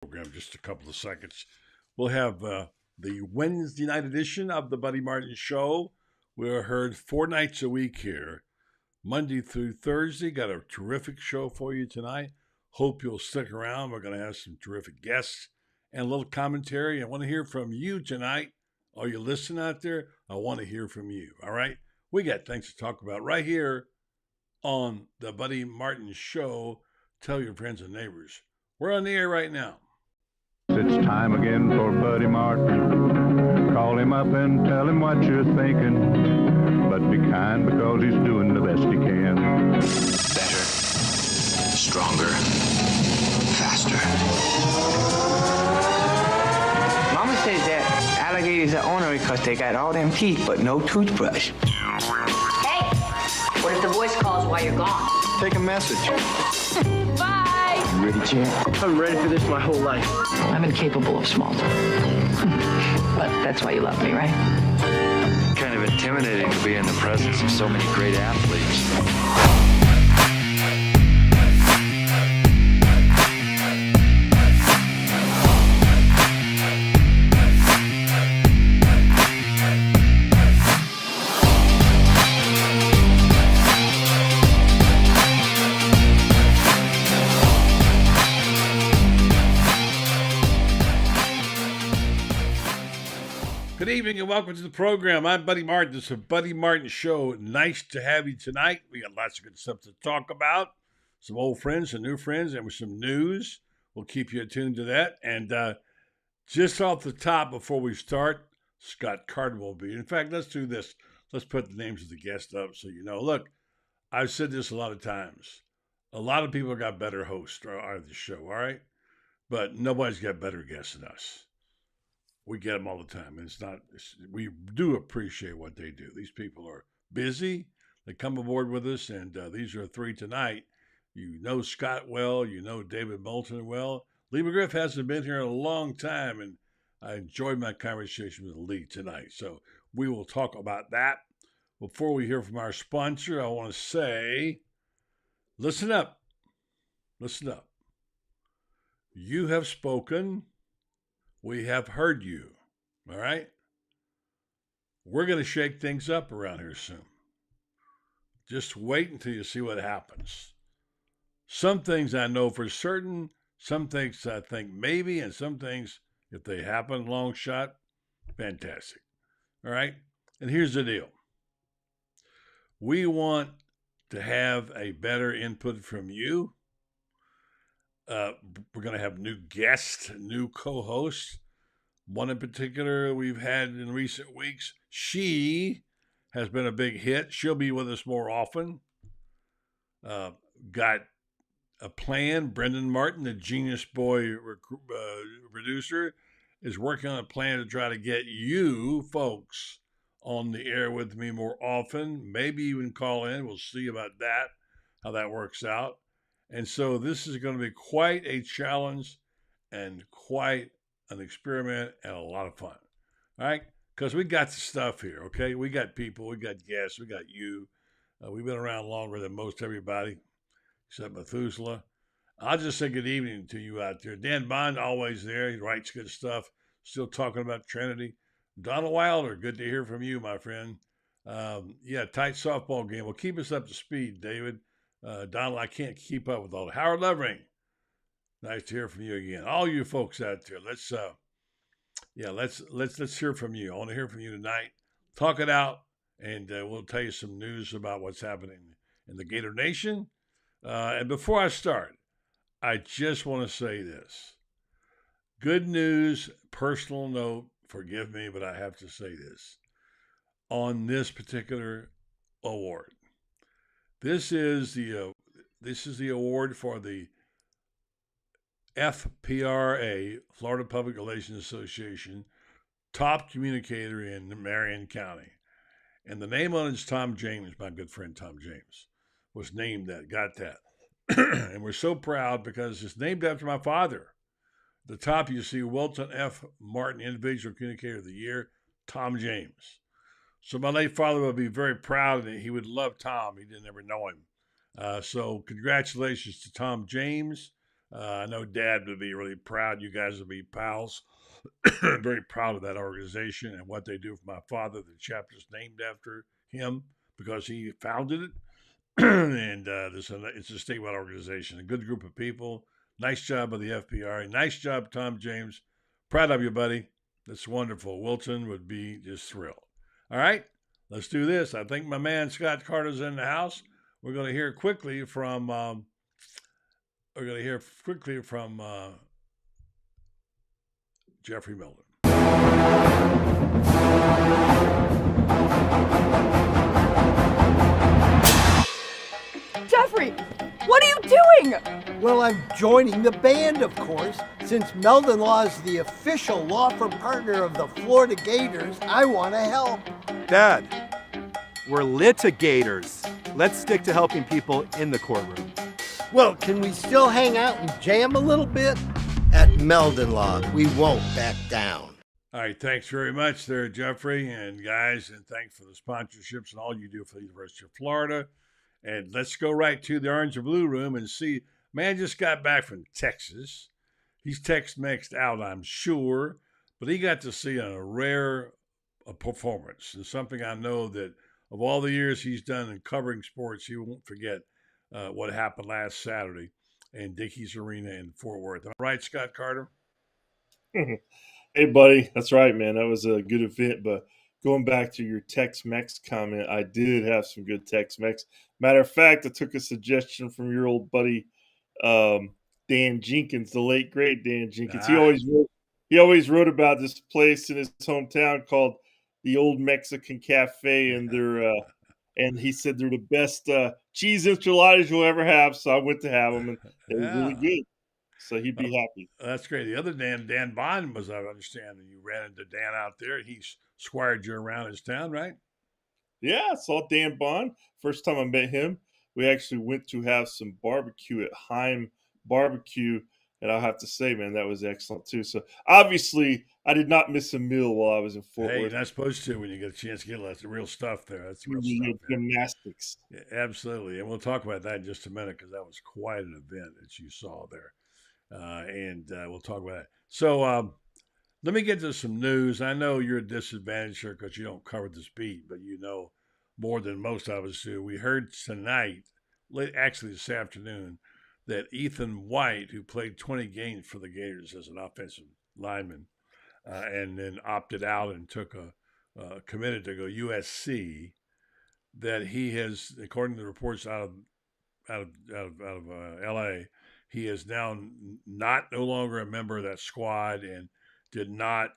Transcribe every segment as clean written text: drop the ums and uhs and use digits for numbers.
Program just a couple of seconds. We'll have the Wednesday night edition of the Buddy Martin Show. We're heard 4 nights a week here, Monday through Thursday. Got a terrific show for you tonight. Hope you'll stick around. We're going to have some terrific guests and a little commentary. I want to hear from you tonight. Are you listening out there? I want to hear from you. All right? We got things to talk about right here on the Buddy Martin Show. Tell your friends and neighbors. We're on the air right now. It's time again for Buddy Martin. Call him up and tell him what you're thinking. But be kind because he's doing the best he can. Better, stronger, faster. Mama says that alligators are ornery because they got all them teeth but no toothbrush. Hey, what if the voice calls while you're gone? Take a message. Bye. You ready, champ? I'm ready for this my whole life. I'm incapable of small talk. But that's why you love me, right? Kind of intimidating to be in the presence of so many great athletes. Good evening and welcome to the program. I'm Buddy Martin. This is a Buddy Martin Show. Nice to have you tonight. We got lots of good stuff to talk about. Some old friends, some new friends, and with some news. We'll keep you attuned to that. And just off the top, before we start, Scott Carter will be. In fact, let's do this. Let's put the names of the guests up so you know. Look, I've said this a lot of times. A lot of people got better hosts on the show, all right? But nobody's got better guests than us. We get them all the time. And we do appreciate what they do. These people are busy. They come aboard with us, and these are three tonight. You know Scott well. You know David Moulton well. Lee McGriff hasn't been here in a long time, and I enjoyed my conversation with Lee tonight. So we will talk about that. Before we hear from our sponsor, I want to say, listen up. Listen up. You have spoken. We have heard you, all right? We're going to shake things up around here soon. Just wait until you see what happens. Some things I know for certain, some things I think maybe, and some things, if they happen, long shot, fantastic, all right? And here's the deal. We want to have a better input from you. We're going to have new guests, new co-hosts. One in particular we've had in recent weeks. She has been a big hit. She'll be with us more often. Got a plan. Brendan Martin, the Genius Boy producer, is working on a plan to try to get you folks on the air with me more often. Maybe even call in. We'll see about that, how that works out. And so this is going to be quite a challenge and quite an experiment and a lot of fun. All right? Because we got the stuff here, okay? We got people, we got guests, we got you. We've been around longer than most everybody, except Methuselah. I'll just say good evening to you out there. Dan Bond, always there. He writes good stuff. Still talking about Trinity. Donald Wilder, good to hear from you, my friend. Tight softball game. Well, keep us up to speed, David. Donald, I can't keep up with all that. Howard Lovering, nice to hear from you again. All you folks out there, let's hear from you. I want to hear from you tonight. Talk it out, and we'll tell you some news about what's happening in the Gator Nation. And before I start, I just want to say this. Good news, personal note, forgive me, but I have to say this. On this particular award. This is the award for the FPRA, Florida Public Relations Association, top communicator in Marion County. And the name on it is Tom James, my good friend Tom James, was named that, got that. And we're so proud because it's named after my father. At the top, you see Wilton F. Martin, Individual Communicator of the Year, Tom James. So my late father would be very proud, and he would love Tom. He didn't ever know him. So congratulations to Tom James. I know Dad would be really proud. You guys will be pals. Very proud of that organization and what they do for my father. The chapter's named after him because he founded it. And it's a statewide organization, a good group of people. Nice job of the FPRA. Nice job, Tom James. Proud of you, buddy. That's wonderful. Wilton would be just thrilled. All right, let's do this. I think my man Scott Carter's in the house. We're going to hear quickly from. Jeffrey Milton. Jeffrey, what are you doing? Well, I'm joining the band, of course. Since Meldon Law is the official law firm partner of the Florida Gators, I want to help. Dad, we're litigators. Let's stick to helping people in the courtroom. Well, can we still hang out and jam a little bit? At Meldon Law, we won't back down. All right, thanks very much there, Jeffrey, and guys, and thanks for the sponsorships and all you do for the University of Florida. And let's go right to the Orange and Blue Room and see. Man just got back from Texas. He's Tex-Mexed out, I'm sure, but he got to see a rare performance and something I know that of all the years he's done in covering sports, he won't forget what happened last Saturday in Dickies Arena in Fort Worth. Am I right, Scott Carter? Hey, buddy. That's right, man. That was a good event. But going back to your Tex-Mex comment, I did have some good Tex-Mex. Matter of fact, I took a suggestion from your old buddy Dan Jenkins, the late great Dan Jenkins. He always wrote about this place in his hometown called the Old Mexican Cafe, and and he said they're the best cheese enchiladas you'll ever have. So I went to have them, and they were really good. So he'd be happy. That's great. The other Dan Bond was, I understand, and you ran into Dan out there. He squired you around his town, right? Yeah, I saw Dan Bond. First time I met him, we actually went to have some barbecue at Heim Barbecue. And I'll have to say, man, that was excellent too. So obviously, I did not miss a meal while I was in Fort Worth. You're not supposed to when you get a chance to get the real stuff there. That's real stuff. Gymnastics. Yeah, absolutely. And we'll talk about that in just a minute because that was quite an event that you saw there. And we'll talk about that. So let me get to some news. I know you're a disadvantage here because you don't cover this beat, but you know more than most of us do. We heard tonight, actually this afternoon, that Ethan White, who played 20 games for the Gators as an offensive lineman, and then opted out and committed to go USC, that he has, according to the reports out of LA, he is now no longer a member of that squad and did not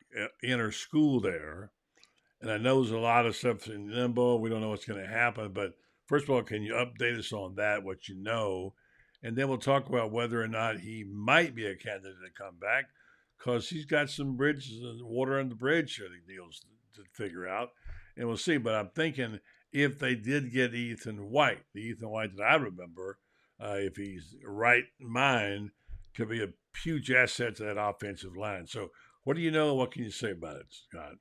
enter school there. And I know there's a lot of stuff in limbo. We don't know what's going to happen. But first of all, can you update us on that, what you know? And then we'll talk about whether or not he might be a candidate to come back because he's got some water on the bridge deals to figure out. And we'll see. But I'm thinking if they did get Ethan White, the Ethan White that I remember, if he's right in mind, could be a huge asset to that offensive line. So what do you know? What can you say about it, Scott?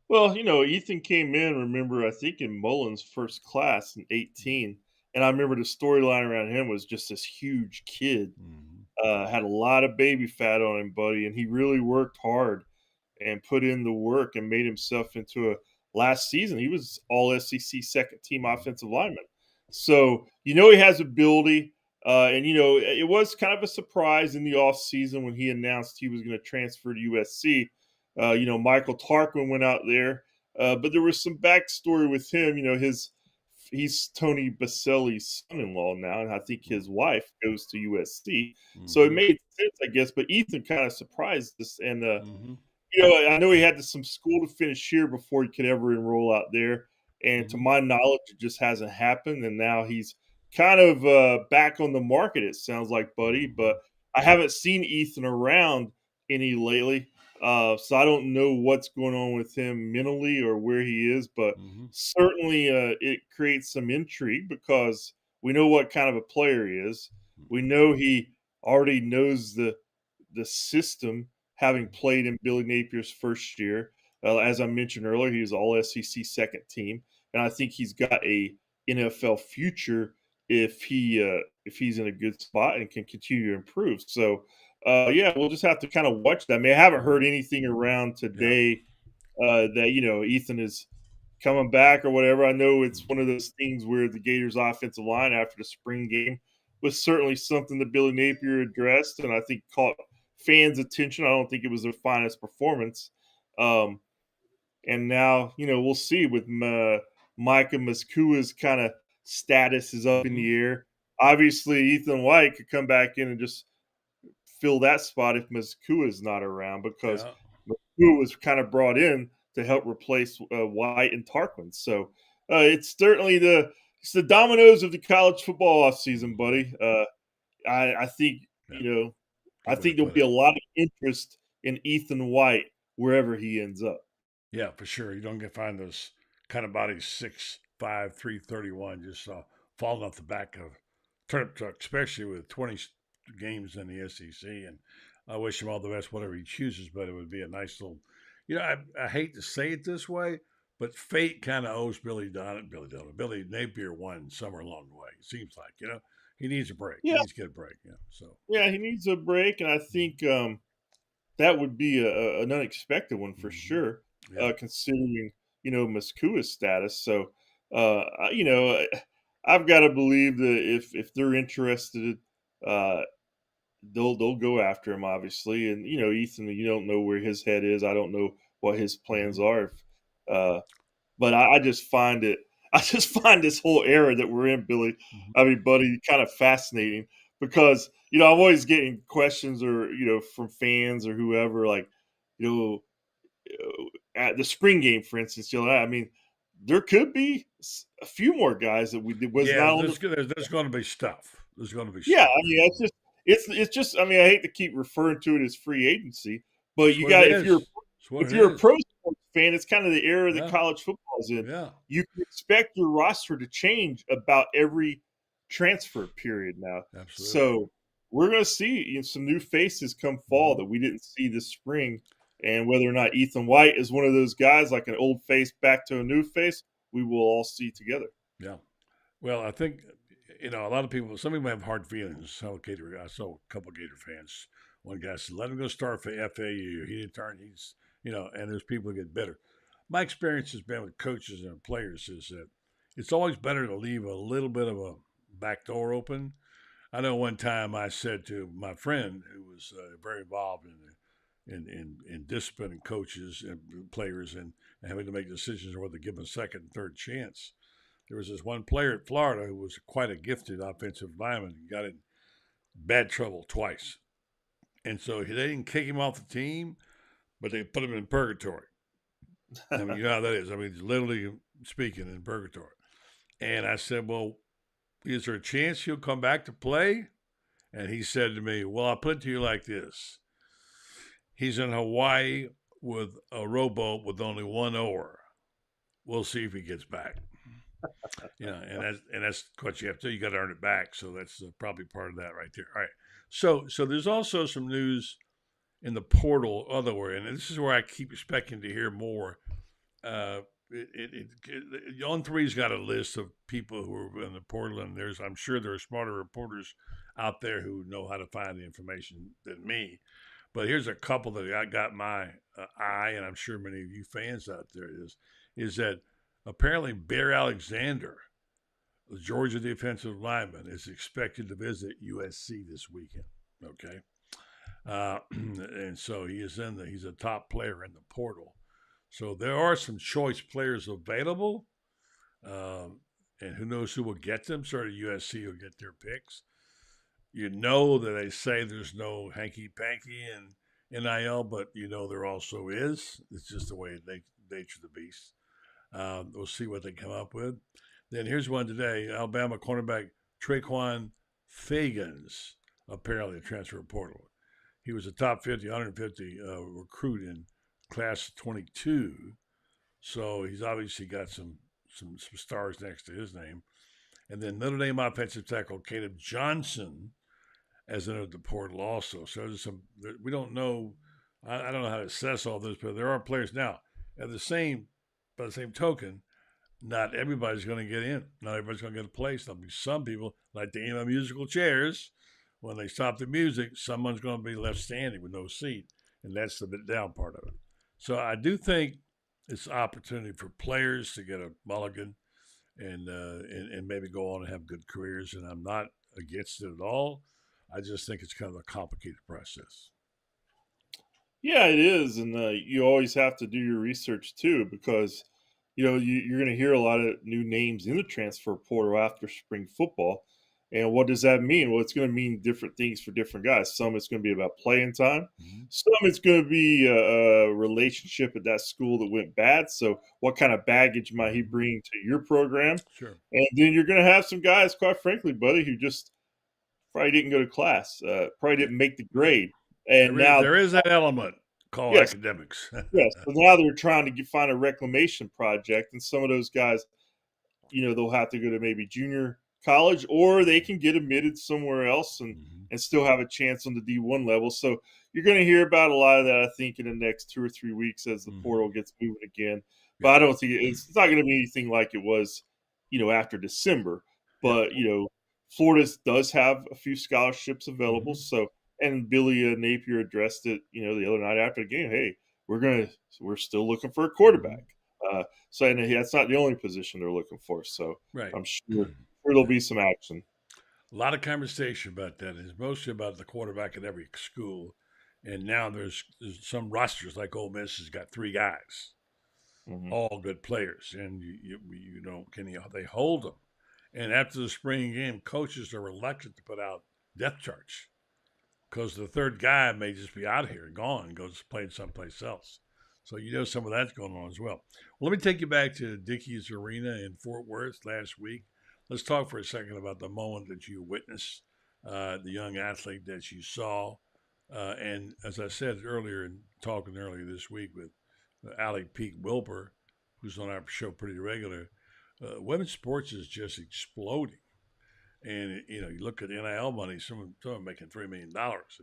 Well, Ethan came in, remember, I think in Mullen's first class in 18. And I remember the storyline around him was just this huge kid. Had a lot of baby fat on him, buddy. And he really worked hard and put in the work and made himself into last season, he was all SEC second team offensive lineman. So, he has ability. And, it was kind of a surprise in the offseason when he announced he was going to transfer to USC. Michael Tarquin went out there. But there was some backstory with him. He's Tony Baselli's son-in-law now, and I think his wife goes to USC. So it made sense, I guess. But Ethan kind of surprised us. And, I know he had some school to finish here before he could ever enroll out there. And to my knowledge, it just hasn't happened. And now he's kind of back on the market, it sounds like, buddy. But I haven't seen Ethan around any lately. So I don't know what's going on with him mentally or where he is. But certainly it creates some intrigue because we know what kind of a player he is. We know he already knows the system, having played in Billy Napier's first year. As I mentioned earlier, he was all SEC second team. And I think he's got a NFL future if he if he's in a good spot and can continue to improve. So, yeah, we'll just have to kind of watch that. I mean, I haven't heard anything around Yeah. today that Ethan is coming back or whatever. I know it's one of those things where the Gators' offensive line after the spring game was certainly something that Billy Napier addressed, and I think caught fans' attention. I don't think it was their finest performance. And now, we'll see with Micah Maskua's kind of status is up in the air. Obviously, Ethan White could come back in and just fill that spot if Maskua is not around, because Yeah. Maskua was kind of brought in to help replace White and Tarquin. So it's certainly it's the dominoes of the college football offseason, buddy. I think Yeah. I Good way to think there'll put be it. a lot of interest in Ethan White wherever he ends up. Yeah, for sure. You don't get find those kind of bodies 6'5", 331, just falling off the back of turnip truck, especially with 20 games in the SEC. And I wish him all the best, whatever he chooses. But it would be a nice little, I hate to say it this way, but fate kind of owes Billy Napier one somewhere along the way. It seems like he needs a break. He Yeah, needs to get a break. Yeah. So yeah, he needs a break, and I think that would be an unexpected one for sure, yeah. considering Maskua's status. So, I've got to believe that if they're interested, uh, they'll go after him, obviously. And Ethan, you don't know where his head is. I don't know what his plans are. Uh, but I just find it. I just find this whole era that we're in, Billy. I mean, buddy, kind of fascinating because I'm always getting questions or from fans or whoever, like you know at the spring game, for instance. I mean, there could be a few more guys that was Yeah, not on the. there's going to be stuff. There's going to be Yeah, stuff. I mean, it's just. I mean, I hate to keep referring to it as free agency, but That's you what it got is. That's what if it you're a is. pro sports fan, it's kind of the era that Yeah. college football is in. Yeah. You can expect your roster to change about every transfer period now. Absolutely. So we're going to see some new faces come fall that we didn't see this spring. And whether or not Ethan White is one of those guys, like an old face back to a new face, we will all see together. Yeah. Well, I think a lot of people. Some people have hard feelings. I saw a couple of Gator fans. One guy said, "Let him go start for FAU." He didn't turn. And there's people who get bitter. My experience has been with coaches and players is that it's always better to leave a little bit of a back door open. I know one time I said to my friend who was very involved in disciplining coaches and players and having to make decisions on whether to give them a second and third chance. There was this one player at Florida who was quite a gifted offensive lineman and got in bad trouble twice. And so they didn't kick him off the team, but they put him in purgatory. I mean, you know how that is. I mean, literally speaking, in purgatory. And I said, well, is there a chance he'll come back to play? And he said to me, well, I'll put it to you like this. He's in Hawaii with a rowboat with only one oar. We'll see if he gets back. And that's what you have to do. You got to earn it back. So that's probably part of that right there. All right. So there's also some news in the portal other way, and this is where I keep expecting to hear more. On3's got a list of people who are in the portal, and I'm sure there are smarter reporters out there who know how to find the information than me. But here's a couple that I got my eye, and I'm sure many of you fans out there is that apparently Bear Alexander, the Georgia defensive lineman, is expected to visit USC this weekend. Okay. And so he's a top player in the portal. So there are some choice players available. And who knows who will get them. Certainly USC will get their picks. That they say there's no hanky-panky in NIL, but there also is. It's just the way nature of the beast. We'll see what they come up with. Then here's one today. Alabama cornerback Traquan Fagans, apparently a transfer portal. He was a top 150 recruit in class 22. So he's obviously got some stars next to his name. And then Notre Dame offensive tackle Caleb Johnson has entered the portal also. So we don't know. I don't know how to assess all this, but there are players now. By the same token, not everybody's going to get in. Not everybody's going to get a place. There'll be some people, like the game of musical chairs. When they stop the music, someone's going to be left standing with no seat, and that's the bit down part of it. So I do think it's an opportunity for players to get a mulligan and maybe go on and have good careers. And I'm not against it at all. I just think it's kind of a complicated process. Yeah, it is, and you always have to do your research too, because you're going to hear a lot of new names in the transfer portal after spring football. And what does that mean? Well, it's going to mean different things for different guys. Some it's going to be about playing time. Mm-hmm. Some it's going to be a relationship at that school that went bad. So, what kind of baggage might he bring to your program? Sure. And then you're going to have some guys, quite frankly, buddy, who just probably didn't go to class, probably didn't make the grade. And there is that element called academics. Yes. So now they're trying to find a reclamation project, and some of those guys, they'll have to go to maybe junior college, or they can get admitted somewhere else and still have a chance on the D1 level. So you're going to hear about a lot of that, I think, in the next 2 or 3 weeks as the portal gets moving again. But I don't think it's not going to be anything like it was, after December. But, Florida does have a few scholarships available. So, and Billy Napier addressed it, the other night after the game. Hey, we're still looking for a quarterback. So, and that's not the only position they're looking for. So, right. I'm sure there'll be some action. A lot of conversation about that. It's mostly about the quarterback at every school. And now there's some rosters like Ole Miss has got 3 guys, all good players, and can they hold them? And after the spring game, coaches are reluctant to put out depth charts because the third guy may just be out here, gone, and goes playing someplace else. So some of that's going on as well. Well, let me take you back to Dickies Arena in Fort Worth last week. Let's talk for a second about the moment that you witnessed, the young athlete that you saw. And as I said earlier, talking earlier this week with Allie Peak Wilbur, who's on our show pretty regular, women's sports is just exploding. And, you look at NIL money, someone making $3 million,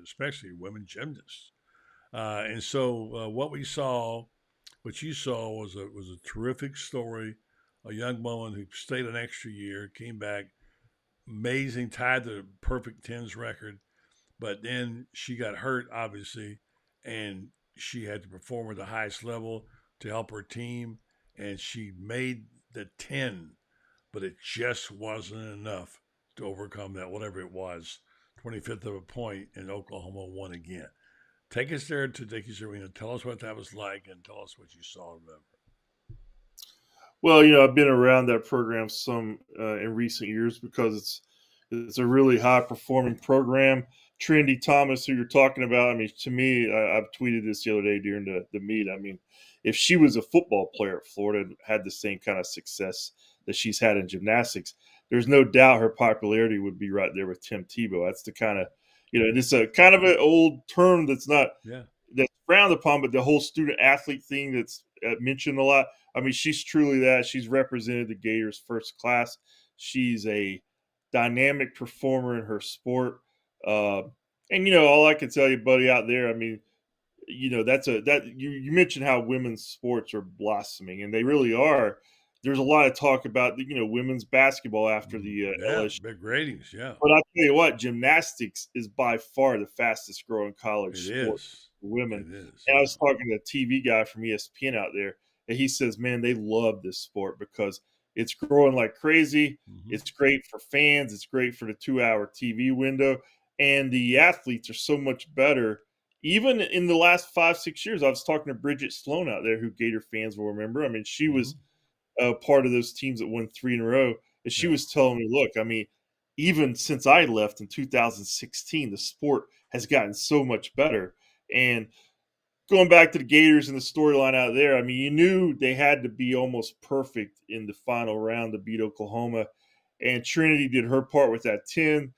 especially women gymnasts. And so what you saw was a terrific story. A young woman who stayed an extra year, came back, amazing, tied the perfect tens record. But then she got hurt, obviously, and she had to perform at the highest level to help her team. And she made the 10, but it just wasn't enough to overcome that, whatever it was, 25th of a point, and Oklahoma won again. Take us there to Dickies Arena. Tell us what that was like, and tell us what you saw and remember. Well, I've been around that program some in recent years because it's a really high performing program. Trinity Thomas, who you're talking about, I mean, to me, I've tweeted this the other day during the meet. I mean, if she was a football player at Florida and had the same kind of success that she's had in gymnastics, there's no doubt her popularity would be right there with Tim Tebow. That's the kind of, this is a kind of an old term that's not that's frowned upon, but the whole student athlete thing that's mentioned a lot. I mean, she's truly that. She's represented the Gators first class. She's a dynamic performer in her sport. And all I can tell you, buddy, out there, I mean, you mentioned how women's sports are blossoming, and they really are. There's a lot of talk about women's basketball after the LSU big ratings, yeah. But I'll tell you what, gymnastics is by far the fastest growing college sport for women. It is. And I was talking to a TV guy from ESPN out there, and he says, man, they love this sport because it's growing like crazy. It's great for fans. It's great for the 2-hour TV window. And the athletes are so much better. Even in the last 5-6 years, I was talking to Bridget Sloan out there, who Gator fans will remember. I mean, she was part of those teams that won 3 in a row. And she was telling me, look, I mean, even since I left in 2016, the sport has gotten so much better. And going back to the Gators and the storyline out there, I mean, you knew they had to be almost perfect in the final round to beat Oklahoma. And Trinity did her part with that 10.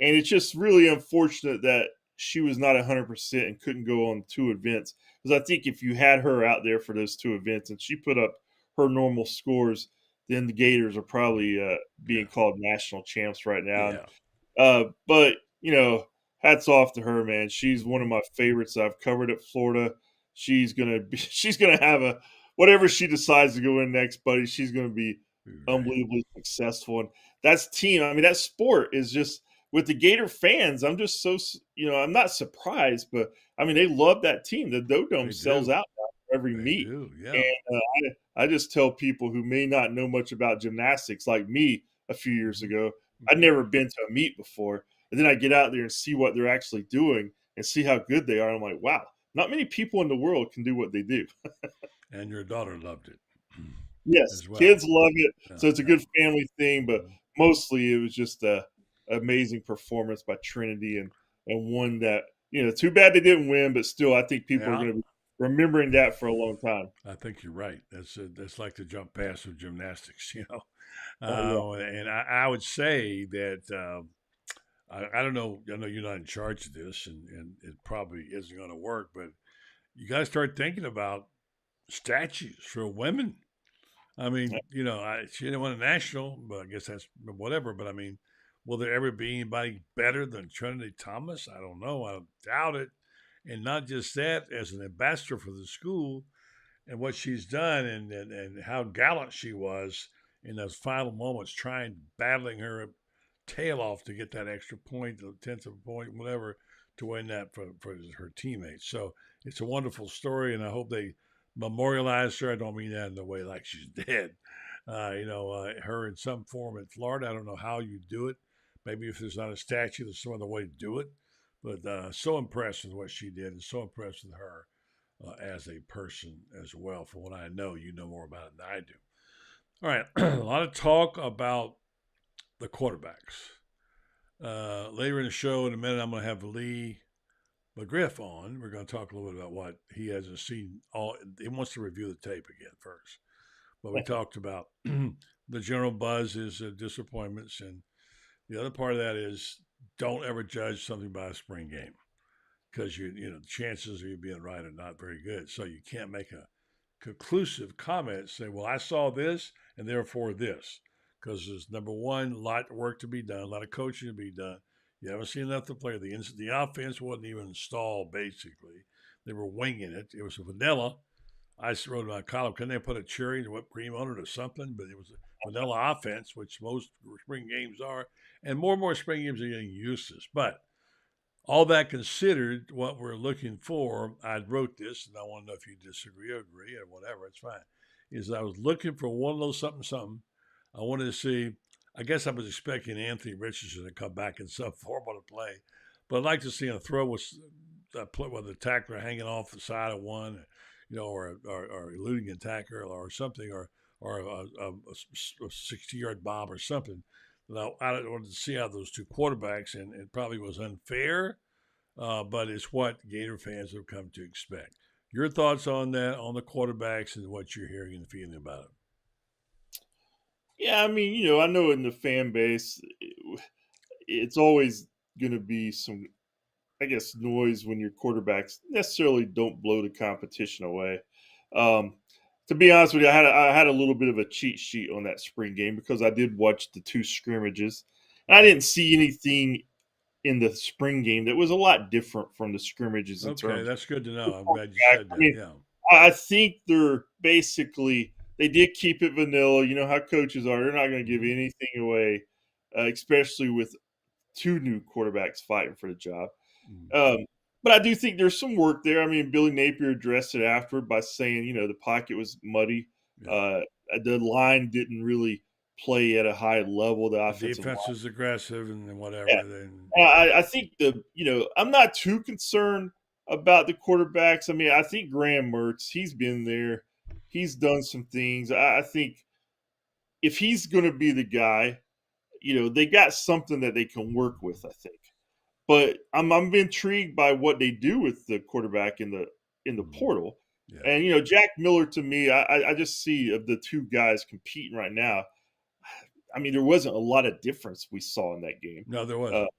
And it's just really unfortunate that she was not 100% and couldn't go on 2 events. Because I think if you had her out there for those 2 events and she put up her normal scores, then the Gators are probably being called national champs right now. Yeah. But, hats off to her, man. She's one of my favorites I've covered at Florida. She's gonna have whatever she decides to go in next, buddy. She's gonna be Right. unbelievably successful, and that's team. I mean, that sport is just with the Gator fans. I'm just so I'm not surprised, but I mean, they love that team. The Doe Dome They sells do. out now for every They meet, do. Yeah. and I just tell people who may not know much about gymnastics, like me a few years Mhm. ago, I'd Mhm. never been to a meet before, and then I get out there and see what they're actually doing and see how good they are. I'm like, wow, not many people in the world can do what they do. And your daughter loved it Yes, as well. kids love it, Yeah. so it's a Yeah. good family thing, but Mhm. mostly it was just a amazing performance by Trinity and one that, too bad they didn't win, but still I think people are Yeah. gonna be remembering that for a long time. I think you're right. That's like the jump pass of gymnastics, you know. Oh, yeah. And I would say that I don't know. I know you're not in charge of this, and it probably isn't going to work. But you got to start thinking about statues for women. I Yeah. mean, she didn't win a national, but I guess that's whatever. But I mean, will there ever be anybody better than Trinity Thomas? I don't know. I doubt it. And not just that, as an ambassador for the school and what she's done and how gallant she was in those final moments, battling her tail off to get that extra point, the tenth of a point, whatever, to win that for her teammates. So it's a wonderful story, and I hope they memorialize her. I don't mean that in the way like she's dead. Her in some form in Florida. I don't know how you do it. Maybe if there's not a statue, there's some other way to do it. But so impressed with what she did, and so impressed with her as a person as well. From what I know, you know more about it than I do. All right, a lot of talk about the quarterbacks. Later in the show, in a minute, I'm going to have Lee McGriff on. We're going to talk a little bit about what he hasn't seen. He wants to review the tape again first. But we talked about the general buzz is disappointments, and the other part of that is don't ever judge something by a spring game because the chances of you being right are not very good. So you can't make a conclusive comment say, well, I saw this and therefore this. Because there's number one, a lot of work to be done, a lot of coaching to be done. You haven't seen enough to play. The offense wasn't even installed, basically. They were winging it. It was vanilla. I wrote in my column, couldn't they put a cherry and whipped cream on it or something? But it was a vanilla offense, which most spring games are. And more spring games are getting useless. But all that considered, what we're looking for, I wrote this, and I want to know if you disagree or agree or whatever, it's fine. Is I was looking for one little something, something. I wanted to see, I guess I was expecting Anthony Richardson to come back in some form on a play, but I'd like to see a throw with the tackler hanging off the side of one, or eluding a tackler or something, or a 60-yard bomb or something. Now, I wanted to see how those two quarterbacks, and it probably was unfair, but it's what Gator fans have come to expect. Your thoughts on that, on the quarterbacks, and what you're hearing and feeling about it? Yeah, I mean, I know in the fan base, it's always going to be some, I guess, noise when your quarterbacks necessarily don't blow the competition away. Um, to be honest with you, I had a little bit of a cheat sheet on that spring game because I did watch the two scrimmages, and I didn't see anything in the spring game that was a lot different from the scrimmages in Okay, terms that's good to of know. I'm glad you quarterback. said I that. mean, Yeah. I think they did keep it vanilla. You know how coaches are; they're not going to give Mhm. anything away, especially with two new quarterbacks fighting for the job. Mhm. Um, but I do think there's some work there. I mean, Billy Napier addressed it afterward by saying, the pocket was muddy. Yeah. Uh, the line didn't really play at a high level. The The offensive defense line. is aggressive and Yeah. whatever. Then And I think I'm not too concerned about the quarterbacks. I mean, I think Graham Mertz, he's been there. He's done some things. I think if he's going to be the guy, they got something that they can work with, I think. But I'm intrigued by what they do with the quarterback in the portal. yeah. And Jack Miller to me, I just see of the two guys competing right now. I mean, there wasn't a lot of difference we saw in that game. No, there Uh, wasn't.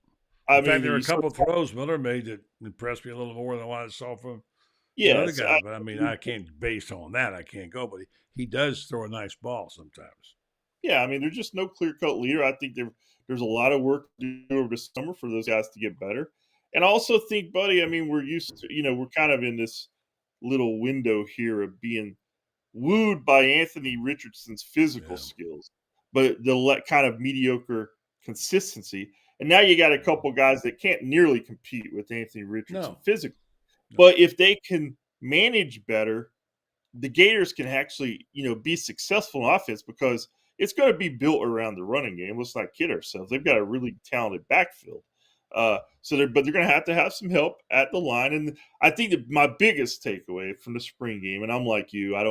I In fact, mean, there were you a sort couple of, of throws Miller made that impressed me a little more than what I saw from the other yes, guy. But I mean, I can't base on that. I can't go. But he does throw a nice ball sometimes. yeah. I mean, there's just no clear cut leader. I think there's a lot of work to do over the summer for those guys to get better. And I also think, buddy, I mean, we're used to, we're kind of in this little window here of being wooed by Anthony Richardson's physical skills, but the kind of mediocre consistency. And now you got a couple guys that can't nearly compete with Anthony Richardson physically. But if they can manage better, the Gators can actually, be successful in offense because it's going to be built around the running game. Let's not kid ourselves. They've got a really talented backfield. But they're going to have some help at the line. And I think that my biggest takeaway from the spring game, and I'm like you, I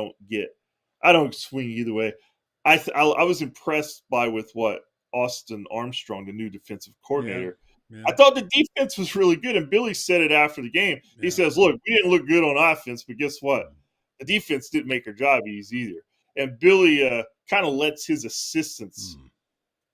don't swing either way. I was impressed with what Austin Armstrong, the new defensive coordinator. Yeah. I thought the defense was really good, and Billy said it after the game. He says, "Look, we didn't look good on offense, but guess what? The defense didn't make our job easy either." And Billy kind of lets his assistants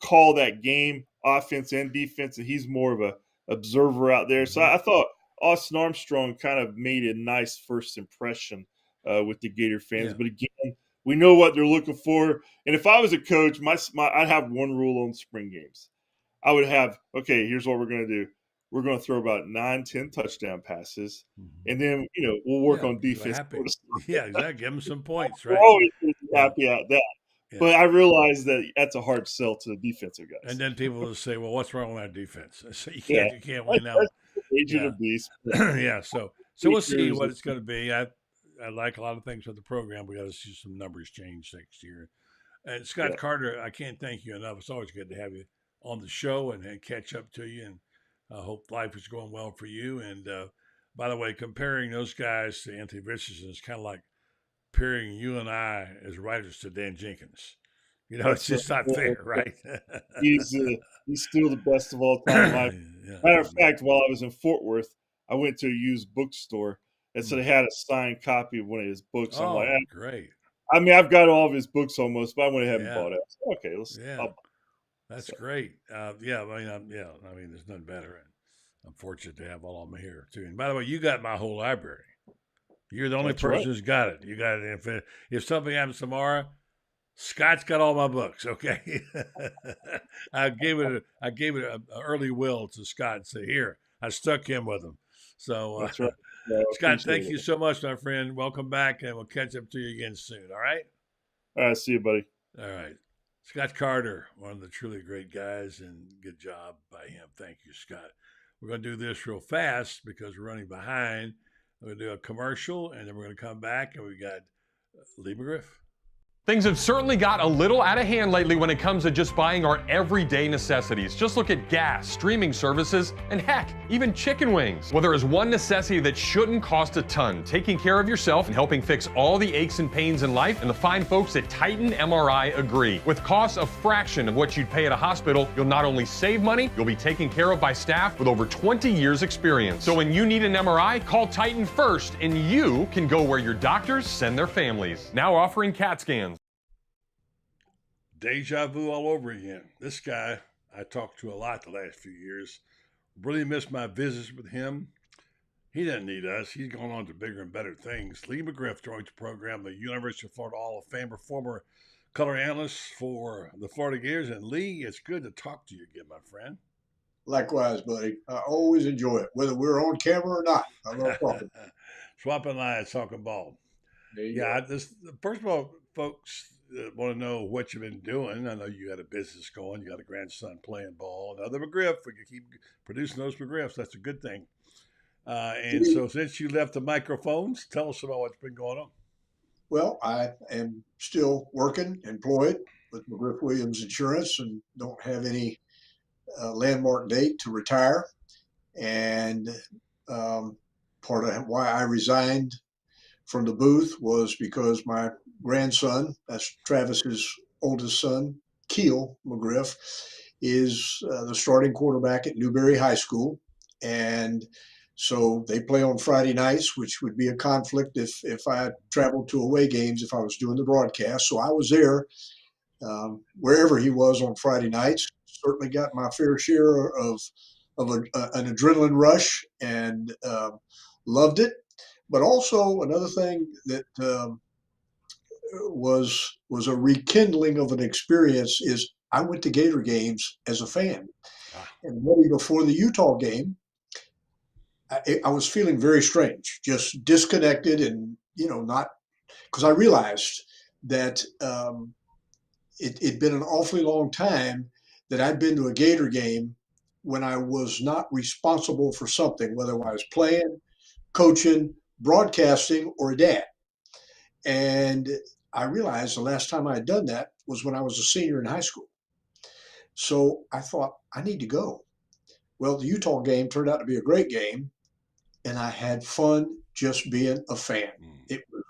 call that game, offense and defense, and he's more of a observer out there. So I thought Austin Armstrong kind of made a nice first impression with the Gator fans. But again, we know what they're looking for. And if I was a coach, I'd have one rule on spring games. I would have, okay, here's what we're going to do. We're going to throw about 9-10 touchdown passes, and then we'll work on defense. Yeah, exactly. Give them some points, We're right? always happy at that. Yeah. But I realize that that's a hard sell to the defensive guys. And then people will say, "Well, what's wrong with our defense?" So you can't win now. Agent of beast. Yeah. So we'll see what it's going to be. I like a lot of things with the program. We got to see some numbers change next year. And Scott Carter, I can't thank you enough. It's always good to have you on the show and catch up to you. And I hope life is going well for you. And by the way, comparing those guys to Anthony Richardson is kind of like comparing you and I as writers to Dan Jenkins. It's just not fair, right? He's still the best of all time. Matter of fact, while I was in Fort Worth, I went to a used bookstore and so they had a signed copy of one of his books. Oh, I'm like, great. I mean, I've got all of his books almost, but I went ahead and bought it. So, okay, let's. That's great. I mean, there's nothing better. And I'm fortunate to have all of them here too. And by the way, you got my whole library. You're the only person who's got it. You got it. If something happens tomorrow, Scott's got all my books. Okay, I gave it an early will to Scott and say, "Here, I stuck him with him." So, that's right. Scott, thank you so much, my friend. Welcome back, and we'll catch up to you again soon. All right. All right. See you, buddy. All right. Scott Carter, one of the truly great guys, and good job by him. Thank you, Scott. We're going to do this real fast because we're running behind. We're going to do a commercial, and then we're going to come back, and we got Lee McGriff. Things have certainly got a little out of hand lately when it comes to just buying our everyday necessities. Just look at gas, streaming services, and heck, even chicken wings. Well, there is one necessity that shouldn't cost a ton: taking care of yourself and helping fix all the aches and pains in life. And the fine folks at Titan MRI agree. With costs a fraction of what you'd pay at a hospital, you'll not only save money, you'll be taken care of by staff with over 20 years experience. So when you need an MRI, call Titan first, and you can go where your doctors send their families. Now offering CAT scans. Deja vu all over again. This guy I talked to a lot the last few years. Really missed my visits with him. He doesn't need us. He's gone on to bigger and better things. Lee McGriff joined the program, the University of Florida Hall of Famer, former color analyst for the Florida Gators. And Lee, it's good to talk to you again, my friend. Likewise, buddy. I always enjoy it, whether we're on camera or not. I love talking. Swapping lines, talking ball. First of all, folks want to know what you've been doing. I know you got a business going. You got a grandson playing ball. Another McGriff. We can keep producing those McGriffs. That's a good thing. And so since you left the microphones, tell us about what's been going on. Well, I am still working, employed with McGriff Williams Insurance, and don't have any landmark date to retire. And part of why I resigned from the booth was because my grandson, that's Travis's oldest son, Keel McGriff, is the starting quarterback at Newberry High School. And so they play on Friday nights, which would be a conflict if I traveled to away games, if I was doing the broadcast. So I was there wherever he was on Friday nights. Certainly got my fair share of an adrenaline rush and loved it. But also another thing that was a rekindling of an experience is I went to Gator games as a fan. And maybe before the Utah game, I was feeling very strange, just disconnected and, not because I realized that it'd been an awfully long time that I'd been to a Gator game when I was not responsible for something, whether I was playing, coaching, broadcasting, or a dad. And I realized the last time I had done that was when I was a senior in high school. So I thought, I need to go. Well, the Utah game turned out to be a great game, and I had fun just being a fan. It was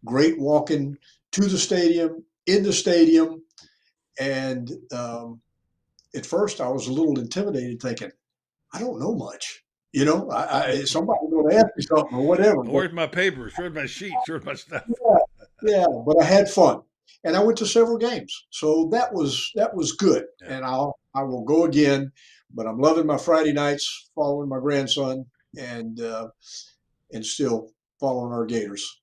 great walking to the stadium, in the stadium, and at first I was a little intimidated, thinking, I don't know much. Somebody's going to ask me something or whatever. Where's my papers? Where's my sheets? Where's my stuff? Yeah, but I had fun, and I went to several games, so that was good. Yeah. And I will go again, but I'm loving my Friday nights, following my grandson, and still following our Gators.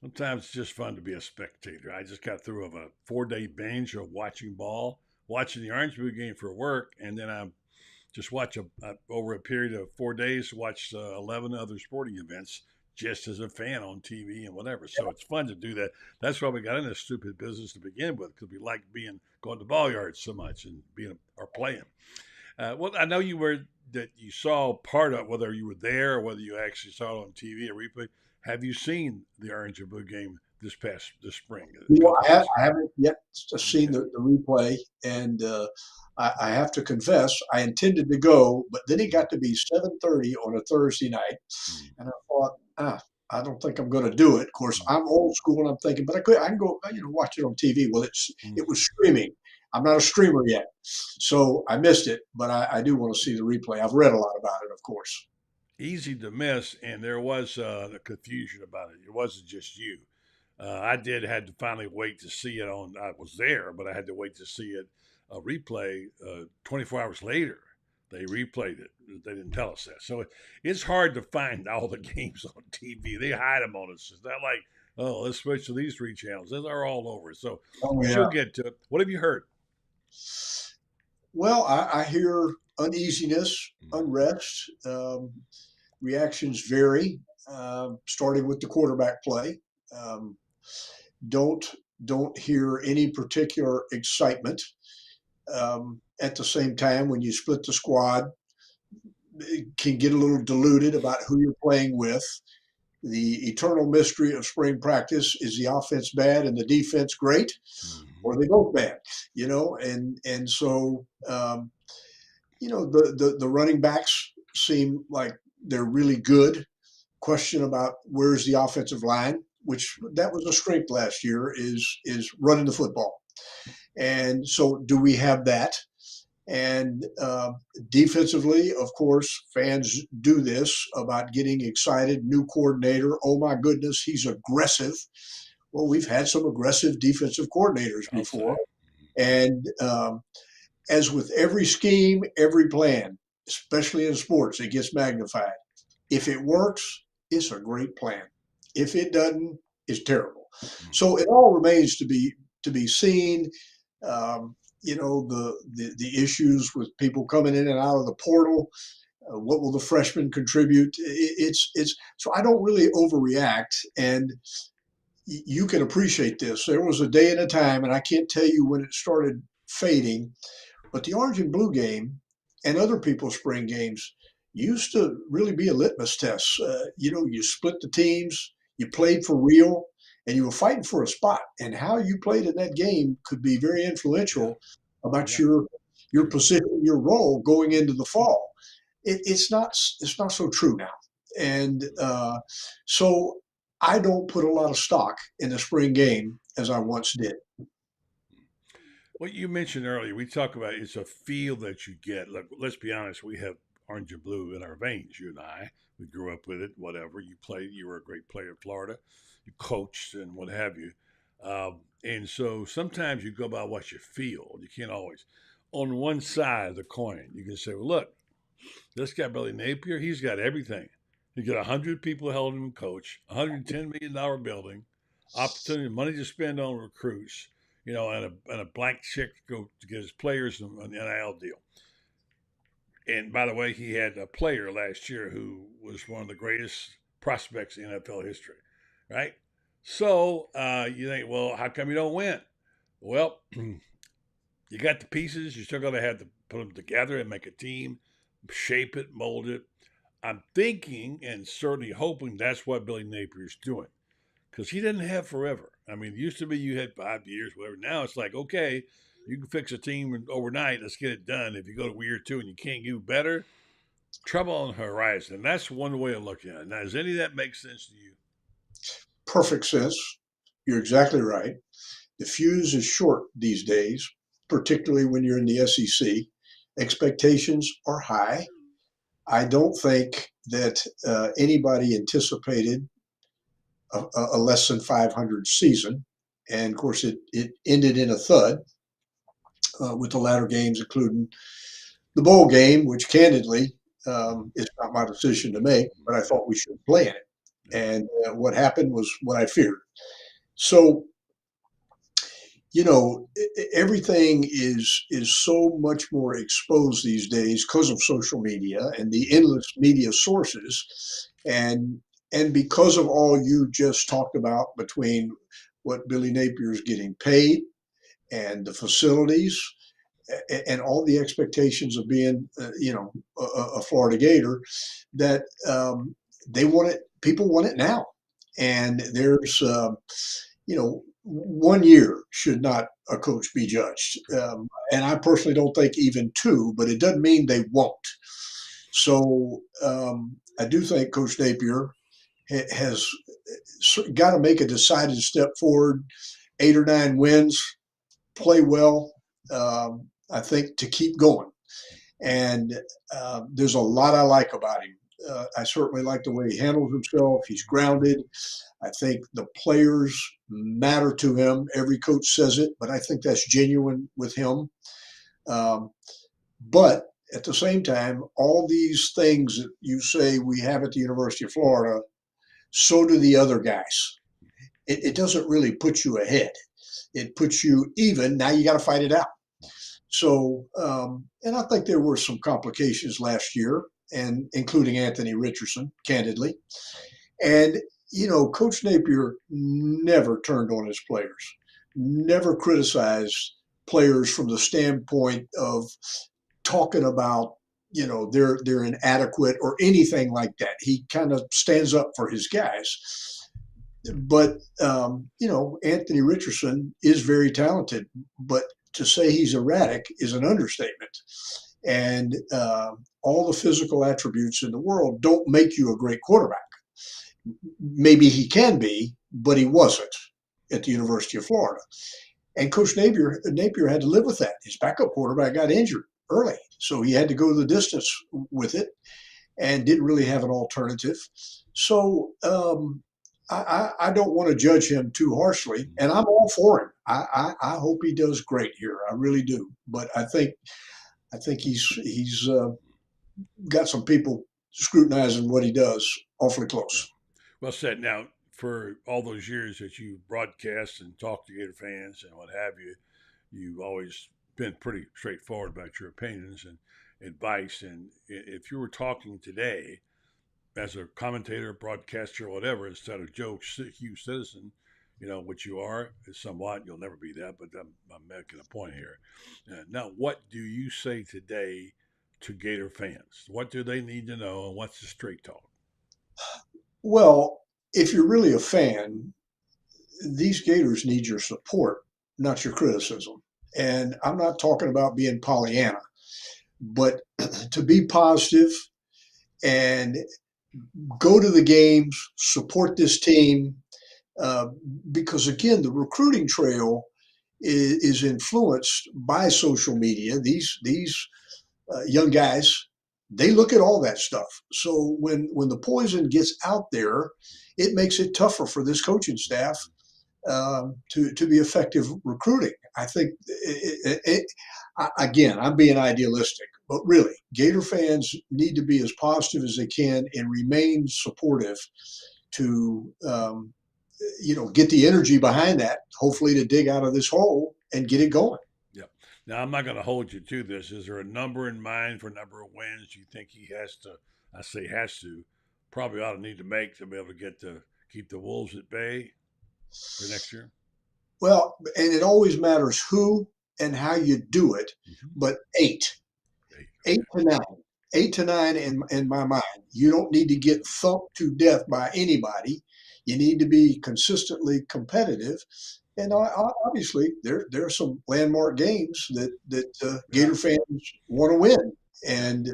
Sometimes it's just fun to be a spectator. I just got through of a 4-day binge of watching ball, watching the Orange Blue game for work, and then I just watch over a period of 4 days, watch 11 other sporting events just as a fan on TV and whatever. So it's fun to do that. That's why we got in this stupid business to begin with, because we like going to ball yards so much and or playing. Well, I know you saw part of, whether you were there or whether you actually saw it on TV or replay. Have you seen the Orange and Blue game this spring? I haven't yet seen the replay, and I have to confess, I intended to go, but then it got to be 7:30 on a Thursday night, and I thought, I don't think I'm going to do it. Of course, I'm old school, and I'm thinking, but I can go, watch it on TV. Well, it was streaming. I'm not a streamer yet, so I missed it, but I do want to see the replay. I've read a lot about it, of course. Easy to miss, and there was the confusion about it. It wasn't just you. I had to finally wait to see it on. I was there, but I had to wait to see it replay 24 hours later. They replayed it. They didn't tell us that. So it's hard to find all the games on TV. They hide them on us. It's not like, oh, let's switch to these 3 channels. They're all over. So she'll get to it. What have you heard? Well, I hear uneasiness, unrest. Reactions vary, starting with the quarterback play. Don't hear any particular excitement. At the same time, when you split the squad, it can get a little diluted about who you're playing with. The eternal mystery of spring practice is the offense bad and the defense great, or are they both bad? And so the running backs seem like they're really good. Question about where's the offensive line, which that was a strength last year, is running the football. And so do we have that? And defensively, of course, fans do this about getting excited. New coordinator, oh my goodness, he's aggressive. Well, we've had some aggressive defensive coordinators before. And as with every scheme, every plan, especially in sports, it gets magnified. If it works, it's a great plan. If it doesn't, it's terrible. So it all remains to be seen. The issues with people coming in and out of the portal. What will the freshmen contribute? It's so I don't really overreact, and you can appreciate this. There was a day and a time, and I can't tell you when it started fading, but the Orange and Blue game and other people's spring games used to really be a litmus test. You split the teams, you played for real, and you were fighting for a spot. And how you played in that game could be very influential about your position, your role going into the fall. It's not so true now, and so I don't put a lot of stock in the spring game as I once did. What you mentioned earlier, we talk about it's a feel that you get. Look, let's be honest, we have orange and blue in our veins, you and I. We grew up with it, whatever. You played, you were a great player in Florida. You coached and what have you. And so sometimes you go by what you feel. You can't always. On one side of the coin, you can say, well, look, this guy, Billy Napier, he's got everything. He got 100 people helping him coach, $110 million building, opportunity, money to spend on recruits, and a blank check to go to get his players an NIL deal. And by the way, he had a player last year who was one of the greatest prospects in NFL history, right? So you think, well, how come you don't win? Well, you got the pieces. You're still going to have to put them together and make a team, shape it, mold it. I'm thinking and certainly hoping that's what Billy Napier's doing because he didn't have forever. I mean, it used to be you had 5 years, whatever. Now it's like, okay, you can fix a team overnight. Let's get it done. If you go to year 2 and you can't do better, trouble on the horizon. And that's one way of looking at it. Now, does any of that make sense to you? Perfect sense. You're exactly right. The fuse is short these days, particularly when you're in the SEC. Expectations are high. I don't think that anybody anticipated a less than 500 season. And of course, it ended in a thud with the latter games, including the bowl game, which candidly is not my decision to make, but I thought we should play in it. And what happened was what I feared. So, everything is so much more exposed these days because of social media and the endless media sources, and because of all you just talked about between what Billy Napier is getting paid and the facilities and all the expectations of being, a Florida Gator, that they want it. People want it now, and there's, 1 year should not a coach be judged, and I personally don't think even 2, but it doesn't mean they won't. So I do think Coach Napier has got to make a decided step forward. 8 or 9 wins, play well. I think to keep going. And there's a lot I like about him. I certainly like the way he handles himself. He's grounded. I think the players matter to him. Every coach says it, but I think that's genuine with him. Um, but at the same time, all these things that you say we have at the University of Florida, so do the other guys. It doesn't really put you ahead. It puts you even. Now you got to fight it out. So, and I think there were some complications last year, and including Anthony Richardson, candidly. And, Coach Napier never turned on his players, never criticized players from the standpoint of talking about, they're inadequate or anything like that. He kind of stands up for his guys. But, Anthony Richardson is very talented, but to say he's erratic is an understatement. And all the physical attributes in the world don't make you a great quarterback. Maybe he can be, but he wasn't at the University of Florida. And Coach Napier had to live with that. His backup quarterback got injured early, so he had to go the distance with it and didn't really have an alternative. So I don't want to judge him too harshly, and I'm all for him. I hope he does great here. I really do. But I think he's got some people scrutinizing what he does awfully close. Well said. Now, for all those years that you broadcast and talk to Gator fans and what have you, you've always been pretty straightforward about your opinions and advice. And if you were talking today as a commentator, broadcaster, whatever, instead of Joe Hugh Citizen, what you are is somewhat, you'll never be that, but I'm making a point here. Now, what do you say today to Gator fans? What do they need to know, and what's the straight talk? Well, if you're really a fan, these Gators need your support, not your criticism. And I'm not talking about being Pollyanna, but to be positive and go to the games, support this team, because again, the recruiting trail is influenced by social media. These young guys, they look at all that stuff. So when the poison gets out there, it makes it tougher for this coaching staff to be effective recruiting. I think, again, I'm being idealistic, but really, Gator fans need to be as positive as they can and remain supportive to, get the energy behind that, hopefully to dig out of this hole and get it going. Yeah. Now, I'm not going to hold you to this. Is there a number in mind for number of wins you think he has to, I say has to, probably ought to need to make to be able to keep the Wolves at bay? for next year? Well, and it always matters who and how you do it, but eight to nine. 8 to 9 in my mind. You don't need to get thumped to death by anybody. You need to be consistently competitive. And obviously, there are some landmark games that Gator fans want to win, and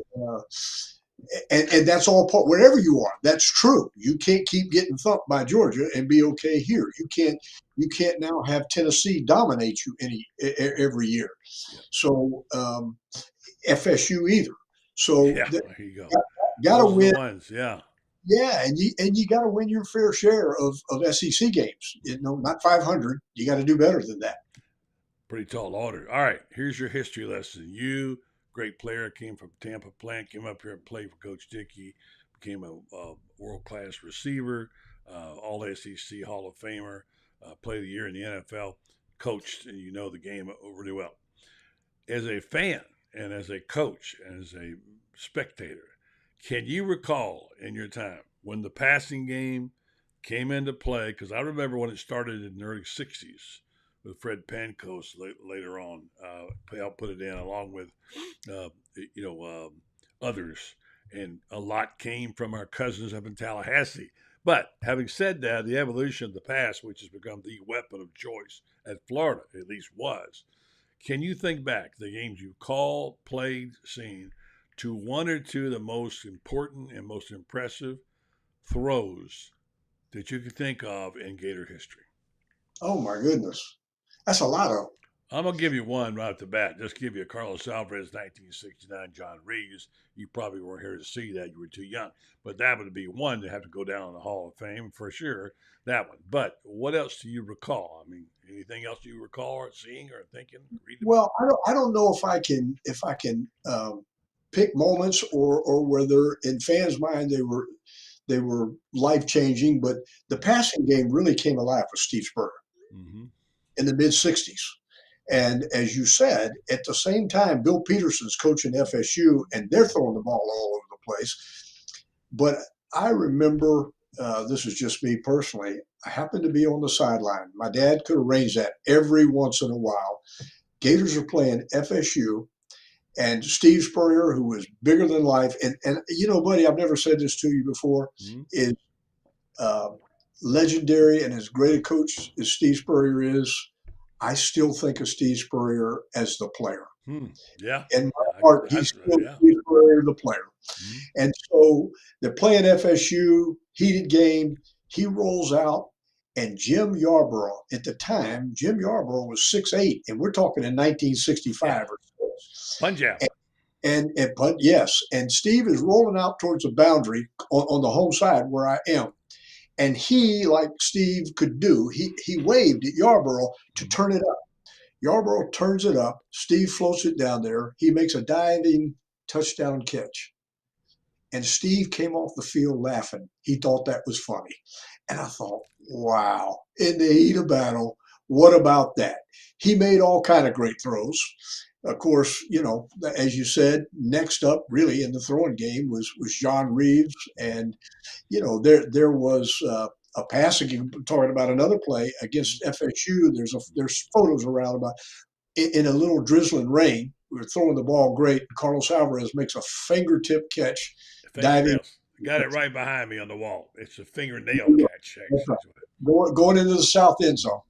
that's all part. Wherever you are, that's true. You can't keep getting thumped by Georgia and be okay here. You can't now have Tennessee dominate you every year. So FSU either. So there you go. Got to win. Ones, yeah. Yeah, and you got to win your fair share of SEC games. Not 500. You got to do better than that. Pretty tall order. All right, here's your history lesson. You, great player, came from Tampa Plant, came up here and played for Coach Dickey, became a world-class receiver, all SEC Hall of Famer, played a year in the NFL, coached, and you know the game really well. As a fan and as a coach and as a spectator, can you recall in your time when the passing game came into play? Because I remember when it started in the early 60s with Fred Pankos later on. I'll put it in along with, others. And a lot came from our cousins up in Tallahassee. But having said that, the evolution of the pass, which has become the weapon of choice at Florida, at least was. Can you think back the games you called, played, seen, to one or two of the most important and most impressive throws that you can think of in Gator history? Oh, my goodness. That's a lot of them. I'm going to give you one right off the bat. Just give you a Carlos Alvarez 1969 John Reeves. You probably weren't here to see that. You were too young. But that would be one to have to go down in the Hall of Fame for sure, that one. But what else do you recall? I mean, anything else you recall or seeing or thinking? Well, I don't know if I can pick moments or whether in fans' mind they were life-changing, but the passing game really came alive with Steve Spurrier in the mid-'60s. And as you said, at the same time, Bill Peterson's coaching FSU, and they're throwing the ball all over the place. But I remember, this is just me personally, I happened to be on the sideline. My dad could arrange that every once in a while. Gators are playing FSU, and Steve Spurrier, who was bigger than life, and buddy, I've never said this to you before, is legendary, and as great a coach as Steve Spurrier is, I still think of Steve Spurrier as the player. Yeah. In my heart, he's still Steve Spurrier, the player. And so they're playing FSU, heated game. He rolls out, and Jim Yarborough, at the time, Jim Yarborough was 6'8", and we're talking in 1965 or so. Punjab. Yes. And Steve is rolling out towards the boundary on the home side where I am. And he, like Steve could do, he waved at Yarborough to turn it up. Yarborough turns it up. Steve floats it down there. He makes a diving touchdown catch. And Steve came off the field laughing. He thought that was funny. And I thought, wow, in the heat of battle, what about that? He made all kind of great throws. Of course, as you said, next up really in the throwing game was John Reeves. And, there was a passing, talking about another play against FSU. There's photos around about in a little drizzling rain. We were throwing the ball great. Carlos Alvarez makes a fingertip catch. Diving. Got it right behind me on the wall. It's a fingernail catch. Going into the south end zone.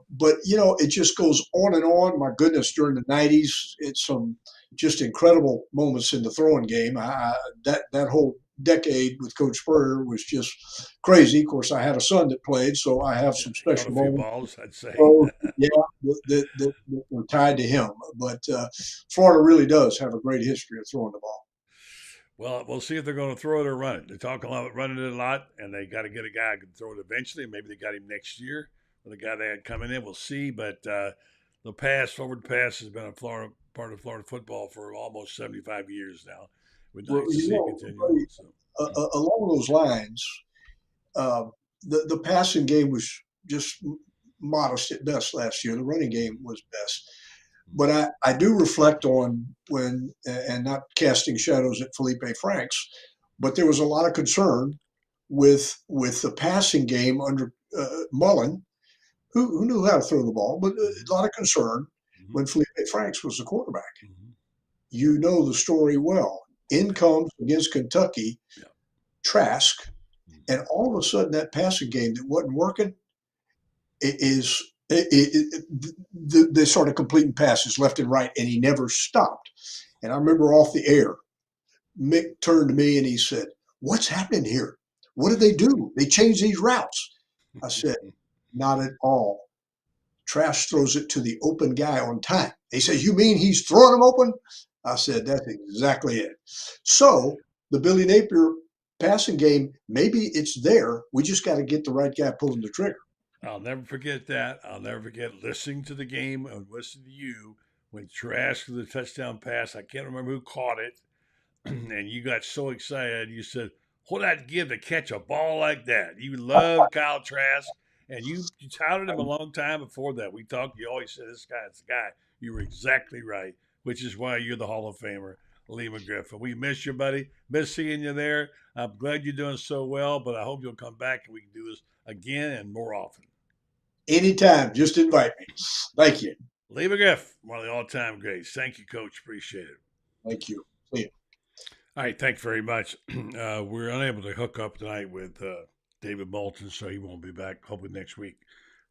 But, it just goes on and on. My goodness, during the 90s, it's some just incredible moments in the throwing game. That whole decade with Coach Spurrier was just crazy. Of course, I had a son that played, so I have some special moments. Balls, I'd say. that were tied to him. But Florida really does have a great history of throwing the ball. Well, we'll see if they're going to throw it or run it. They talk a lot about running it a lot, and they got to get a guy who can throw it eventually. Maybe they got him next year. With the guy they had coming in, we'll see. But the forward pass has been a part of Florida football for almost 75 years now. We'd like to see it continue. Along those lines, the passing game was just modest at best last year. The running game was best. But I do reflect on when, and not casting shadows at Felipe Franks, but there was a lot of concern with the passing game under Mullen, who knew how to throw the ball, but a lot of concern when Felipe Franks was the quarterback. You know the story well. In comes against Kentucky, Trask, and all of a sudden that passing game that wasn't working they started completing passes left and right, and he never stopped. And I remember off the air, Mick turned to me and he said, "What's happening here? What did they do? They changed these routes." I said, "Not at all. Trask throws it to the open guy on time." He says, "You mean he's throwing them open?" I said, "That's exactly it." So the Billy Napier passing game, maybe it's there. We just got to get the right guy pulling the trigger. I'll never forget that. I'll never forget listening to the game and listening to you when Trask threw the touchdown pass. I can't remember who caught it. And you got so excited. You said, "What I'd give to catch a ball like that." You loved Kyle Trask, and you touted him a long time before that. We talked, you always said, "This guy's the guy." You were exactly right, which is why you're the Hall of Famer, Lee McGriff. We miss you, buddy. Miss seeing you there. I'm glad you're doing so well, but I hope you'll come back and we can do this again and more often. Anytime, just invite me. Thank you. Lee McGriff, one of the all-time greats. Thank you, Coach. Appreciate it. Thank you. See you. All right, thanks very much. We're unable to hook up tonight with David Moulton, so he won't be back. Hopefully next week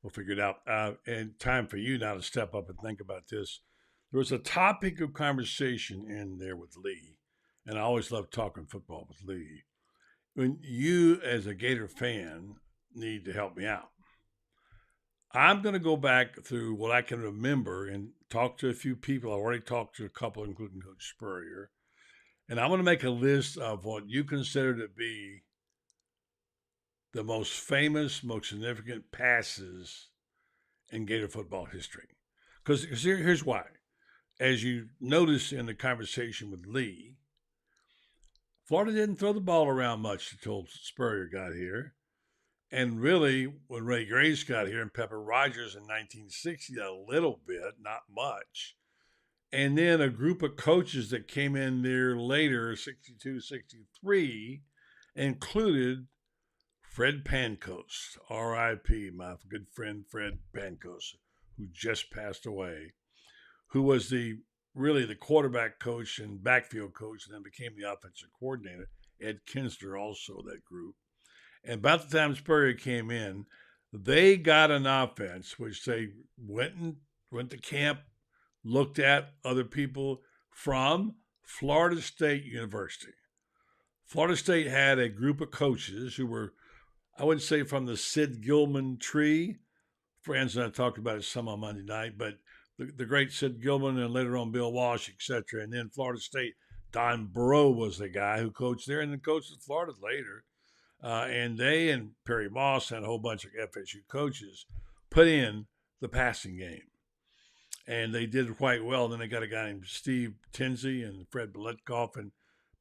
we'll figure it out. And time for you now to step up and think about this. There was a topic of conversation in there with Lee, and I always love talking football with Lee. When you, as a Gator fan, need to help me out. I'm going to go back through what I can remember and talk to a few people. I already talked to a couple, including Coach Spurrier. And I'm going to make a list of what you consider to be the most famous, most significant passes in Gator football history. Because here's why. As you notice in the conversation with Lee, Florida didn't throw the ball around much until Spurrier got here. And really, when Ray Grace got here and Pepper Rogers in 1960, a little bit, not much. And then a group of coaches that came in there later, 62, 63, included Fred Pancoast, R.I.P., my good friend Fred Pancoast, who just passed away, who was really the quarterback coach and backfield coach and then became the offensive coordinator. Ed Kinsler, also that group. And about the time Spurrier came in, they got an offense which they went to camp, looked at other people from Florida State University. Florida State had a group of coaches who were, I wouldn't say from the Sid Gilman tree. Friends and I talked about it some on Monday night, but the great Sid Gilman and later on Bill Walsh, etc. And then Florida State, Don Burrow was the guy who coached there and then coached at Florida later. And they and Perry Moss and a whole bunch of FSU coaches put in the passing game. And they did quite well. Then they got a guy named Steve Tinsley and Fred Biletkoff and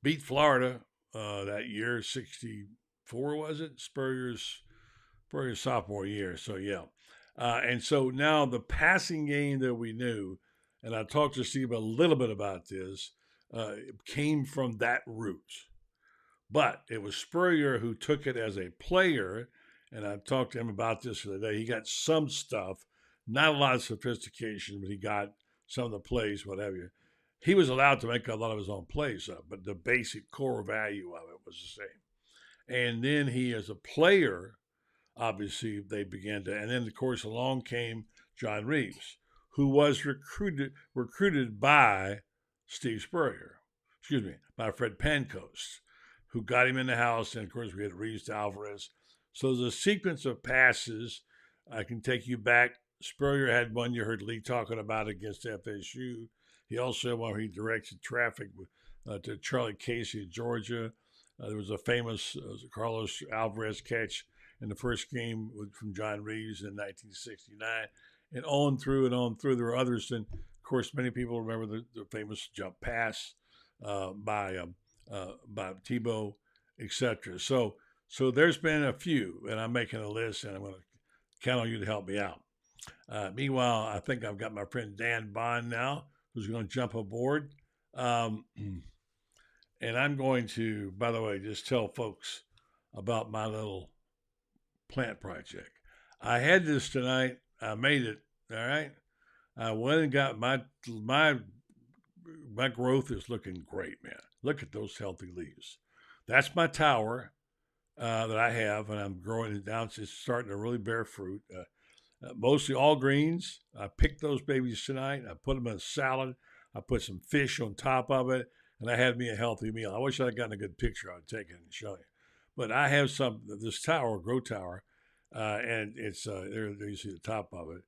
beat Florida that year, 64 was it? Spurrier's sophomore year. So, yeah. And so now the passing game that we knew, and I talked to Steve a little bit about this, came from that root. But it was Spurrier who took it as a player, and I talked to him about this the other day. He got some stuff, not a lot of sophistication, but he got some of the plays, whatever. He was allowed to make a lot of his own plays up, but the basic core value of it was the same. And then he, as a player, obviously they began to, and then of course along came John Reeves, who was recruited by Steve Spurrier, by Fred Pancoast, who got him in the house. And of course we had Reeves to Alvarez. So there's a sequence of passes. I can take you back. Spurrier had one you heard Lee talking about against FSU. He also had one where he directed traffic to Charlie Casey of Georgia. There was a famous Carlos Alvarez catch in the first game from John Reeves in 1969. And on through. There were others. And of course, many people remember the famous jump pass by Tebow, etc. So there's been a few, and I'm making a list, and I'm going to count on you to help me out. Meanwhile, I think I've got my friend Dan Bond now, who's going to jump aboard. And I'm going to, by the way, just tell folks about my little plant project. I had this tonight. I made it. All right. I went and got my growth is looking great, man. Look at those healthy leaves. That's my tower that I have, and I'm growing it down. It's starting to really bear fruit. Mostly all greens. I picked those babies tonight. I put them in a salad. I put some fish on top of it, and I had me a healthy meal. I wish I'd gotten a good picture. I'd take it and show you. But I have this tower, grow tower, and it's there. You see the top of it.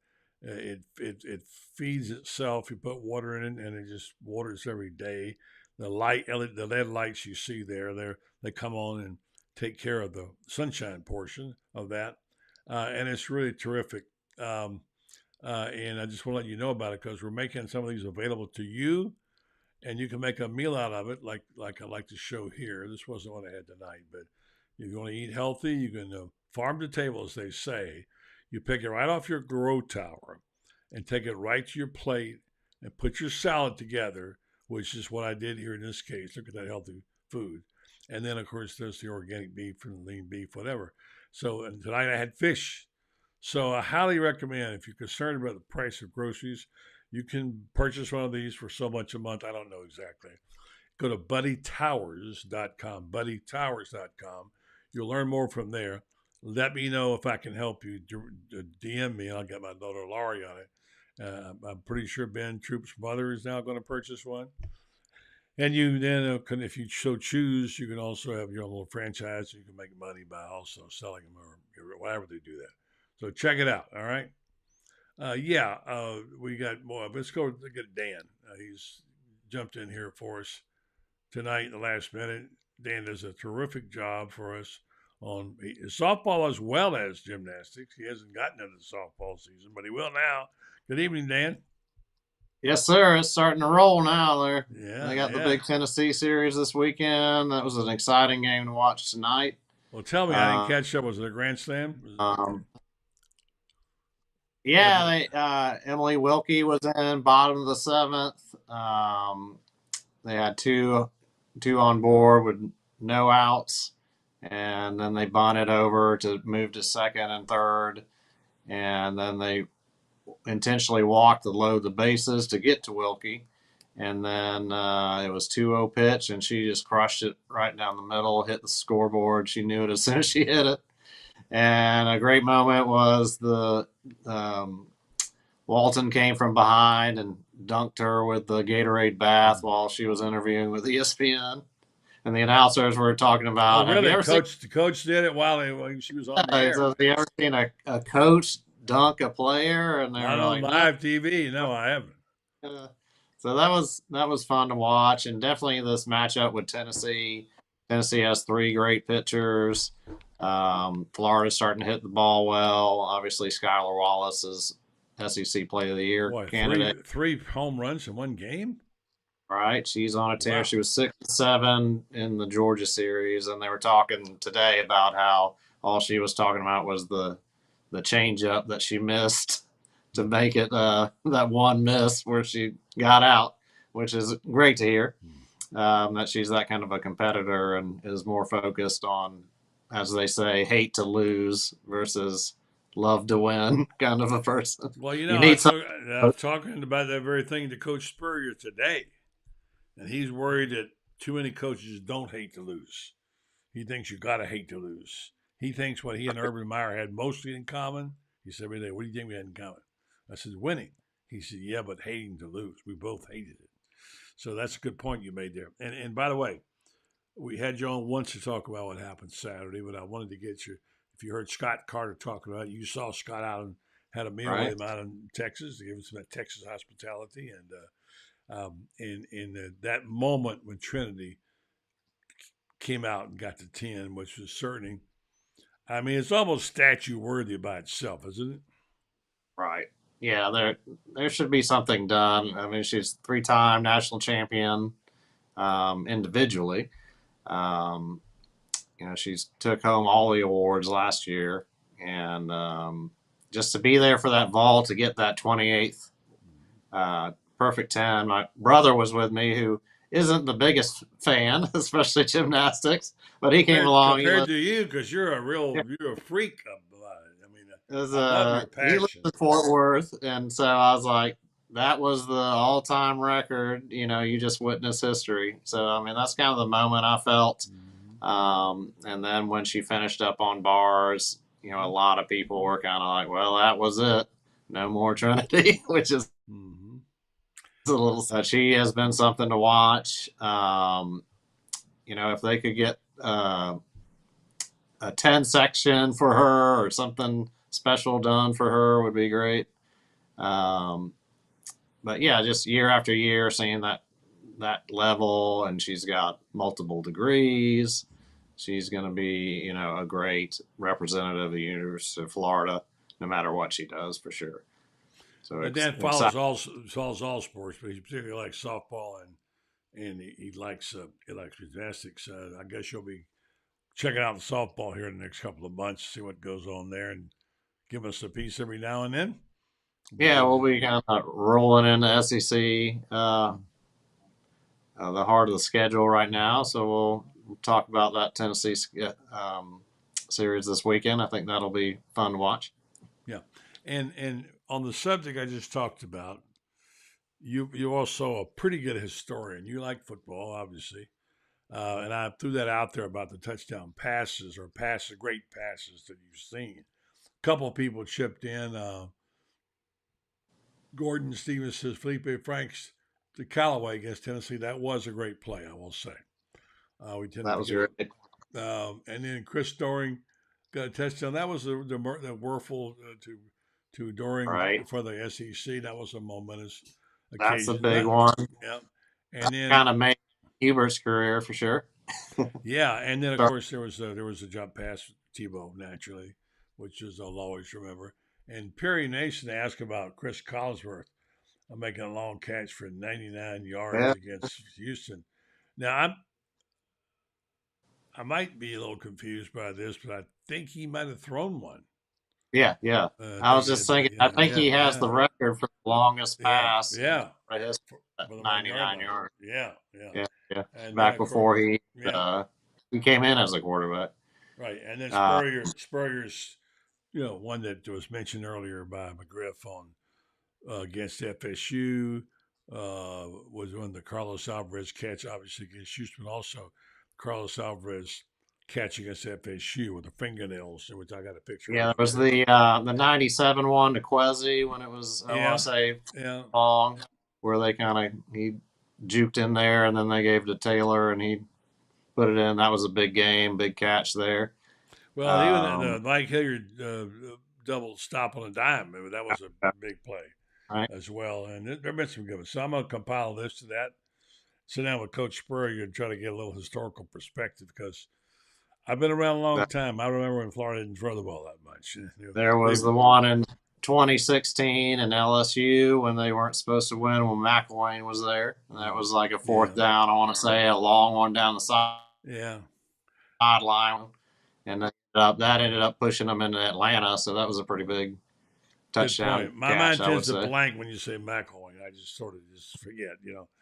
It feeds itself. You put water in it, and it just waters every day. The LED lights you see there, they come on and take care of the sunshine portion of that, and it's really terrific. Um, and I just want to let you know about it because we're making some of these available to you, and you can make a meal out of it, like I like to show here. This wasn't what I had tonight, but if you want to eat healthy, you can farm to table, as they say. You pick it right off your grow tower and take it right to your plate and put your salad together, which is what I did here in this case. Look at that healthy food. And then, of course, there's the organic beef and lean beef, whatever. So, and tonight I had fish. So I highly recommend, if you're concerned about the price of groceries, you can purchase one of these for so much a month. I don't know exactly. Go to buddytowers.com, buddytowers.com. You'll learn more from there. Let me know if I can help you. DM me. I'll get my daughter Laurie on it. I'm pretty sure Ben Troop's mother is now going to purchase one. And you then, if you so choose, you can also have your own little franchise. You can make money by also selling them or whatever they do that. So check it out. All right. We got more. Let's go get Dan. He's jumped in here for us tonight in the last minute. Dan does a terrific job for us on softball as well as gymnastics. He hasn't gotten into the softball season, but he will now. Good evening, Dan. Yes, sir. It's starting to roll now. They got the yeah. big Tennessee series this weekend. That was an exciting game to watch tonight. Well, tell me, I didn't catch up. Was it a grand slam? Emily Wilkie was in bottom of the seventh. They had two on board with no outs, and then they bunted over to move to second and third, and then they intentionally walked to load the bases to get to Wilkie, and then it was 2-0 pitch, and she just crushed it right down the middle, hit the scoreboard. She knew it as soon as she hit it. And a great moment was the Walton came from behind and dunked her with the Gatorade bath while she was interviewing with ESPN. And the announcers were talking about. Oh, really? The coach did it while she was on the air. So have you ever seen a coach dunk a player? And not on live TV. No, I haven't. So that was fun to watch, and definitely this matchup with Tennessee. Tennessee has three great pitchers. Florida's starting to hit the ball well. Obviously, Skylar Wallace is SEC Player of the Year candidate. Three home runs in one game? Right. She's on a tear. Wow. She was 6-7 in the Georgia series, and they were talking today about how all she was talking about was the changeup that she missed to make it that one miss where she got out, which is great to hear. That she's that kind of a competitor and is more focused on, as they say, hate to lose versus love to win kind of a person. Well, I'm talking about that very thing to Coach Spurrier today, and he's worried that too many coaches don't hate to lose. He thinks you got to hate to lose. He thinks what he and Urban Meyer had mostly in common. He said every day, "What do you think we had in common?" I said, "Winning." He said, "Yeah, but hating to lose. We both hated it." So that's a good point you made there. And by the way, we had you on once to talk about what happened Saturday, but I wanted to get you, if you heard Scott Carter talking about it, you saw Scott out and had a meal with him out in Texas to give him some of that Texas hospitality. And in that moment when Trinity came out and got to 10, which was certain, I mean, it's almost statue worthy by itself, isn't it? Right. Yeah, there should be something done. I mean, she's 3-time national champion individually. She's took home all the awards last year, and just to be there for that vault, to get that 28th perfect 10. My brother was with me, who isn't the biggest fan, especially gymnastics, but he came along. Compared to you, because you're a freak about it. I mean, I love your he lives passion. in Fort Worth, and so I was like, that was the all-time record. You know, you just witnessed history. So I mean, that's kind of the moment I felt. And then when she finished up on bars, you know, a lot of people were kind of like, well, that was it. No more Trinity, which is a little sad. She has been something to watch. You know, if they could get a 10 section for her or something special done for her would be great. But yeah, just year after year, seeing that level, and she's got multiple degrees. She's going to be, you know, a great representative of the University of Florida, no matter what she does, for sure. So My dad follows all sports, but he particularly likes softball and he likes gymnastics. I guess you'll be checking out the softball here in the next couple of months, see what goes on there, and give us a piece every now and then. Yeah, we'll be kind of rolling into SEC, the heart of the schedule right now. So we'll talk about that Tennessee series this weekend. I think that'll be fun to watch. Yeah, and on the subject I just talked about, you're also a pretty good historian. You like football, obviously, and I threw that out there about the touchdown passes or great passes that you've seen. A couple of people chipped in. Gordon Stevens says Felipe Franks to Callaway against Tennessee. That was a great play, I will say. We tended That was great. And then Chris Doring got a touchdown. That was the Werfel to Doring right for the SEC. That was a momentous occasion. That's a big one. Yeah, and then kind of made Hubert's career for sure. Yeah, and then of course there was a jump pass Tebow naturally, which is I'll always remember. And Perry Nation asked about Chris Collinsworth making a long catch for 99 yards against Houston. Now I might be a little confused by this, but I think he might have thrown one. Yeah. I was just thinking. I think he has the record for the longest pass. Yeah. Right. 99 yards. Yeah. And back before he came in as a quarterback. Right, and then Spurrier's, one that was mentioned earlier by McGriff on against FSU was when the Carlos Alvarez catch, obviously against Houston. Also, Carlos Alvarez catch against FSU with the fingernails, which I got a picture. Yeah, there was the 97 one to Quezzy when it was I want to say long, where they he juked in there and then they gave to Taylor and he put it in. That was a big game, big catch there. Well, even the Mike Hilliard double stop on a dime, that was a big play as well. And there have been some good ones. So I'm going to compile this to that. Sit down with Coach Spurrier and try to get a little historical perspective because I've been around a long time. I remember when Florida didn't throw the ball that much. There was the one in 2016 in LSU when they weren't supposed to win when McElwain was there. And that was like a fourth down, I want to say, a long one down the side. Sideline. And that ended up pushing them into Atlanta, so that was a pretty big touchdown. My mind tends to blank when you say McElwain. I just sort of forget,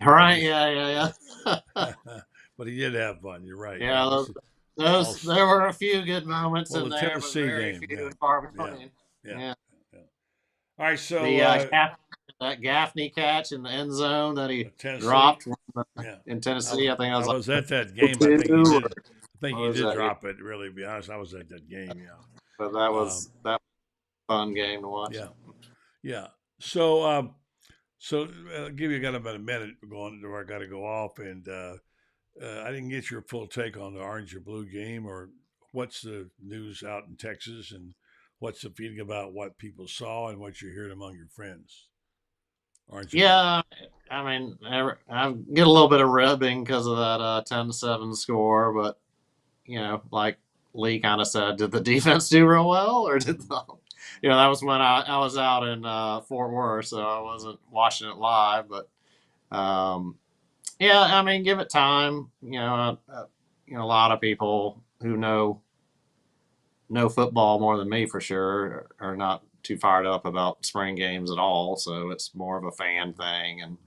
Right? Yeah. But he did have fun. You're right. Yeah, there were a few good moments in there, Tennessee but very game, few and far between. Yeah. All right, so that Gaffney catch in the end zone that he dropped in Tennessee, I think I was at that game. I think he did drop it. Really, to be honest, I was at that game. Yeah, but that was a fun game to watch. Yeah. So, I'll give you got about a minute going where I got to go off, and I didn't get your full take on the orange or blue game, or what's the news out in Texas, and what's the feeling about what people saw and what you're hearing among your friends. I mean, I get a little bit of ribbing because of that 10-7 score, but like Lee kind of said, did the defense do real well, or did that was when I was out in Fort Worth, so I wasn't watching it live. But I mean, give it time. A lot of people who know football more than me for sure are not too fired up about spring games at all. So it's more of a fan thing, and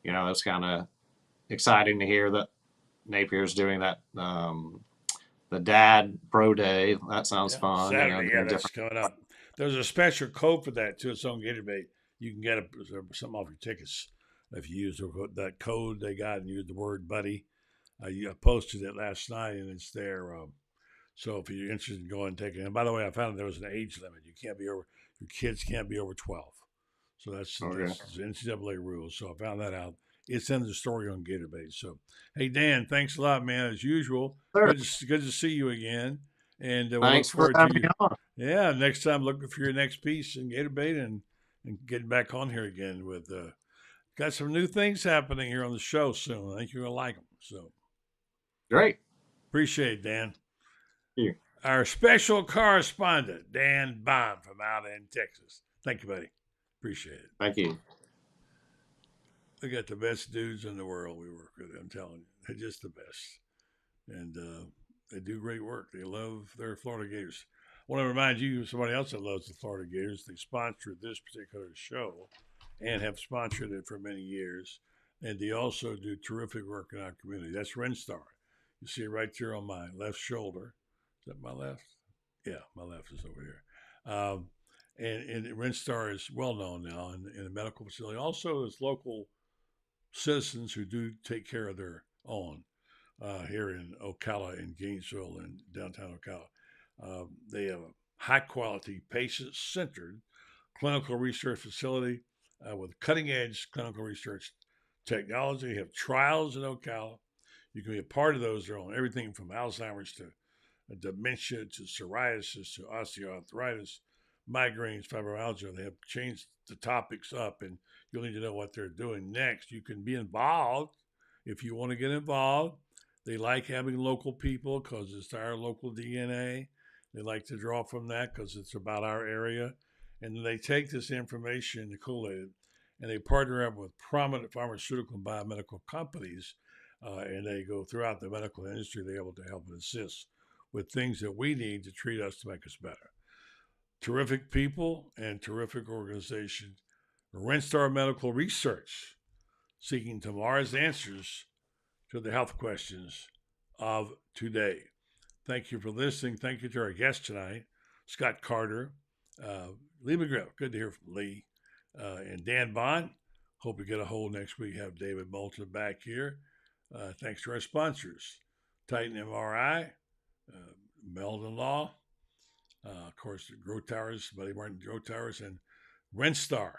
it's kind of exciting to hear that Napier's doing that. The Dad Pro Day, that sounds fun. Saturday, that's coming up. There's a special code for that too. It's on Gatorade. You can get some off your tickets if you use that code they got and use the word buddy. I posted it last night and it's there. So if you're interested in going and taking it, and by the way, I found there was an age limit. Your kids can't be over 12. So that's the NCAA rules. So I found that out. It's in the story on Gatorade. So, hey, Dan, thanks a lot, man, as usual. Good to see you again. And we'll look forward to you. Yeah, next time, looking for your next piece in Gatorade and getting back on here again with got some new things happening here on the show soon. I think you're going to like them. So great. Appreciate it, Dan. Thank you. Our special correspondent, Dan Bond from out in Texas. Thank you, buddy. Appreciate it. Thank you. They got the best dudes in the world we work with. I'm telling you, they're just the best. And they do great work. They love their Florida Gators. I want to remind you of somebody else that loves the Florida Gators. They sponsored this particular show and have sponsored it for many years. And they also do terrific work in our community. That's Renstar. You see it right there on my left shoulder. Is that my left? Yeah, my left is over here. And Renstar is well known now in the medical facility. Also, there's local citizens who do take care of their own here in Ocala, in Gainesville, and downtown Ocala. They have a high-quality, patient-centered clinical research facility with cutting-edge clinical research technology. They have trials in Ocala. You can be a part of those. They're on everything from Alzheimer's to dementia to psoriasis to osteoarthritis, migraines, fibromyalgia. They have changed the topics up, and you'll need to know what they're doing next. You can be involved if you want to get involved. They like having local people because it's our local DNA. They like to draw from that because it's about our area. And then they take this information, the Kool-Aid, and they partner up with prominent pharmaceutical and biomedical companies, and they go throughout the medical industry. They're able to help and assist with things that we need to treat us to make us better. Terrific people and terrific organization. Renstar Medical Research, seeking tomorrow's answers to the health questions of today. Thank you for listening. Thank you to our guest tonight, Scott Carter, Lee McGriff. Good to hear from Lee. And Dan Bond. Hope we get a hold next week. Have David Moulton back here. Thanks to our sponsors, Titan MRI, Meldon Law, of course, Grow Towers, Buddy Martin Grow Towers, and Renstar,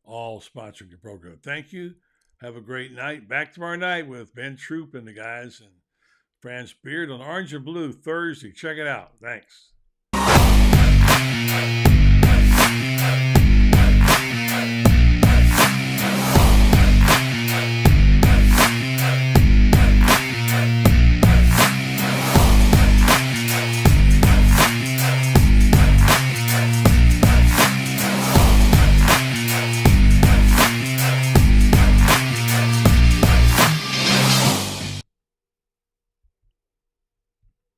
all sponsoring the program. Thank you. Have a great night. Back tomorrow night with Ben Troop and the guys and Franz Beard on Orange and Blue Thursday. Check it out. Thanks.